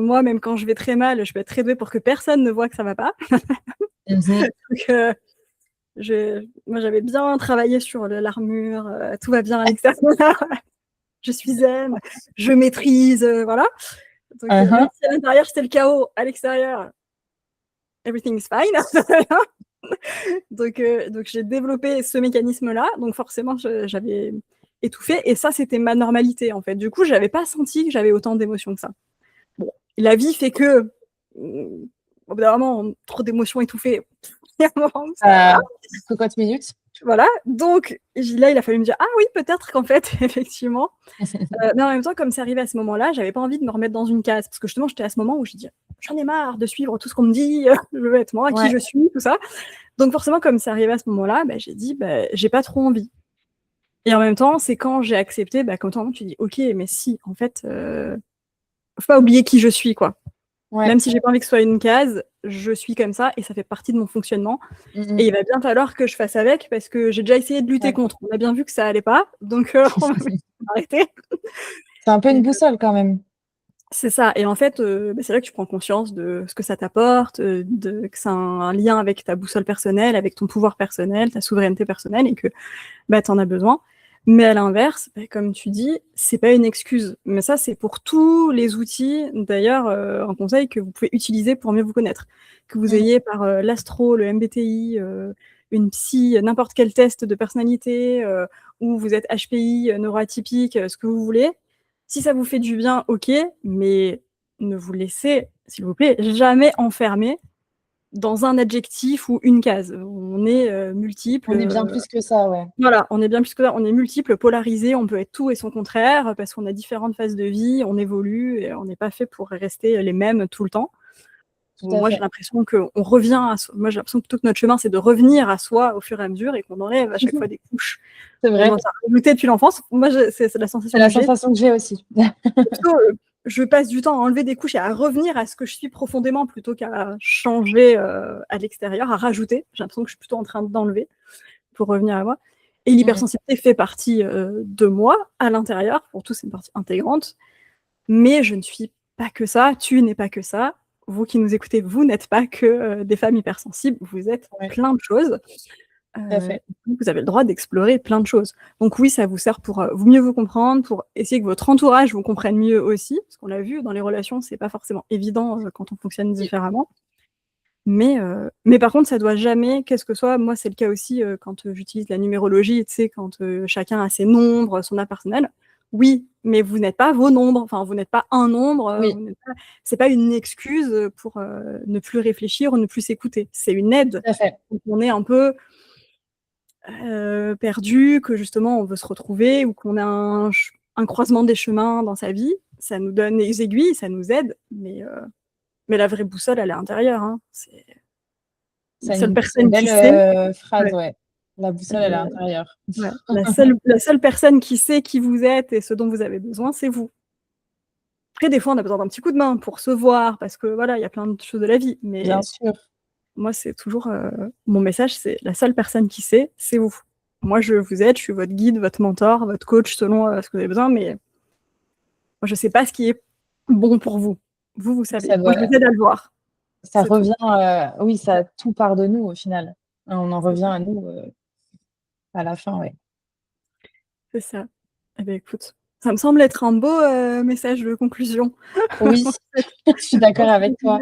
moi même quand je vais très mal, je peux être très douée pour que personne ne voit que ça va pas.
Mmh mh.
Donc moi j'avais bien travaillé sur l'armure, tout va bien à l'extérieur. Je suis zen, je maîtrise, voilà. Donc
Hein,
même
hein.
si à l'intérieur c'était le chaos, à l'extérieur, everything is fine. Donc j'ai développé ce mécanisme-là, donc forcément j'avais étouffé et ça c'était ma normalité, en fait. Du coup, j'avais pas senti que j'avais autant d'émotions que ça. Bon, la vie fait que, au bout d'un moment, trop d'émotions étouffées, il y a un moment où ça va pas.
Cocotte minute.
Voilà, donc là, il a fallu me dire: «Ah oui, peut-être qu'en fait, effectivement». Mais en même temps, comme c'est arrivé à ce moment-là, j'avais pas envie de me remettre dans une case parce que justement, j'étais à ce moment où je dis: «J'en ai marre de suivre tout ce qu'on me dit, je veux être moi, qui
Ouais.
je suis», tout ça. Donc forcément, comme c'est arrivé à ce moment-là, j'ai dit: j'ai pas trop envie» et en même temps, c'est quand j'ai accepté, comme toi, tu dis: «OK, mais si, en fait, faut pas oublier qui je suis, quoi.
Ouais.
Même si j'ai pas envie que ce soit une case, je suis comme ça et ça fait partie de mon fonctionnement
Mmh
et
mh.
il va bien falloir que je fasse avec parce que j'ai déjà essayé de lutter
Ouais.
contre. On a bien vu que ça allait pas, donc on va arrêter».
C'est un peu
Et
une boussole quand même.
c'est ça et en fait, c'est vrai que tu prends conscience de ce que ça t'apporte, de que ça a un lien avec ta boussole personnelle, avec ton pouvoir personnel, ta souveraineté personnelle et que, tu en as besoin. Mais à l'inverse, comme tu dis, c'est pas une excuse. Mais ça, c'est pour tous les outils, d'ailleurs, un conseil que vous pouvez utiliser pour mieux vous connaître. Que vous
Mmh.
ayez par, l'astro, le MBTI, une psy, n'importe quel test de personnalité, ou vous êtes HPI, neuroatypique, ce que vous voulez. Si ça vous fait du bien, OK, mais ne vous laissez, s'il vous plaît, jamais enfermer dans un adjectif ou une case. On est multiples.
On est bien plus que ça, ouais.
Voilà, on est bien plus que ça. On est multiples, polarisés, on peut être tout et son contraire parce qu'on a différentes phases de vie, on évolue et on n'est pas fait pour rester les mêmes tout le temps.
Tout à
Moi, j'ai
fait.
l'impression qu'on revient à soi. Moi, j'ai l'impression que tout notre chemin, c'est de revenir à soi au fur et à mesure et qu'on enlève à chaque fois des couches.
C'est vrai.
Ça a rebuté depuis l'enfance. Moi, c'est la sensation
C'est la
que j'ai.
sensation que j'ai aussi.
Plutôt, je passe du temps à enlever des couches et à revenir à ce que je suis profondément plutôt qu'à changer à l'extérieur, à rajouter. J'ai l'impression que je suis plutôt en train d'enlever pour revenir à moi. Et l'hypersensibilité fait partie de moi à l'intérieur. Pour tous, c'est une partie intégrante. Mais je ne suis pas que ça. Tu n'es pas que ça. Vous qui nous écoutez, vous n'êtes pas que des femmes hypersensibles. Vous êtes plein de choses. Vous avez le droit d'explorer plein de choses. Donc oui, ça vous sert pour mieux vous comprendre, pour essayer que votre entourage vous comprenne mieux aussi, parce qu'on l'a vu, dans les relations, c'est pas forcément évident quand on fonctionne différemment. Mais par contre, ça doit jamais, qu'est-ce que soit, moi c'est le cas aussi quand j'utilise la numérologie, tu sais, quand chacun a ses nombres, son art personnel. Oui, mais vous n'êtes pas vos nombres, enfin vous n'êtes pas un nombre, c'est pas une excuse pour ne plus réfléchir ou ne plus s'écouter. C'est une aide. Donc, on est un peu perdu, que justement on veut se retrouver ou qu'on a un croisement des chemins dans sa vie, ça nous donne des aiguilles, ça nous aide, mais la vraie boussole, elle est intérieure. Hein. C'est la seule personne qui sait.
Phrase, ouais. La boussole, elle est à l'intérieur.
Ouais. La seule personne qui sait qui vous êtes et ce dont vous avez besoin, c'est vous. Après, des fois, on a besoin d'un petit coup de main pour se voir, parce que voilà, il y a plein de choses de la vie. Mais
bien sûr.
Moi, c'est toujours mon message, c'est la seule personne qui sait, c'est vous. Moi, je vous aide, je suis votre guide, votre mentor, votre coach, selon ce que vous avez besoin, mais moi, je ne sais pas ce qui est bon pour vous. Vous savez. Moi, je vous aide à le voir.
Ça revient, oui, ça tout part de nous au final. On en revient à nous à la fin, ouais.
C'est ça. Eh bien, écoute, ça me semble être un beau message de conclusion.
Oui, je suis d'accord avec toi.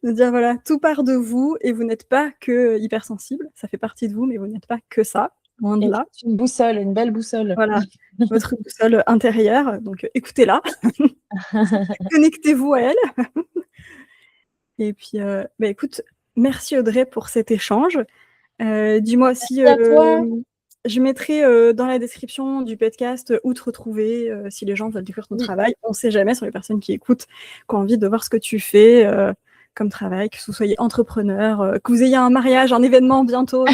De dire, voilà, tout part de vous et vous n'êtes pas que hypersensible. Ça fait partie de vous, mais vous n'êtes pas que ça. Loin de là.
C'est une boussole, une belle boussole.
Voilà, votre boussole intérieure. Donc, écoutez-la. Connectez-vous à elle. Et puis, écoute, merci Audrey pour cet échange. Dis-moi si je mettrai dans la description du podcast où te retrouver si les gens veulent découvrir ton travail. On ne sait jamais sur les personnes qui écoutent, qui ont envie de voir ce que tu fais comme travail, que vous soyez entrepreneur, que vous ayez un mariage, un événement bientôt.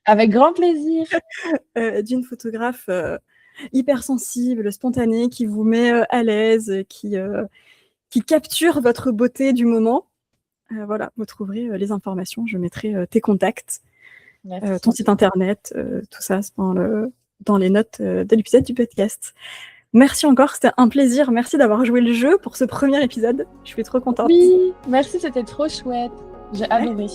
Avec grand plaisir.
D'une photographe hypersensible, spontanée, qui vous met à l'aise, qui capture votre beauté du moment. Voilà, vous trouverez les informations. Je mettrai tes contacts, ton site internet, tout ça dans les notes de l'épisode du podcast. Merci encore, c'était un plaisir. Merci d'avoir joué le jeu pour ce premier épisode. Je suis trop contente.
Oui, merci, c'était trop chouette. J'ai adoré.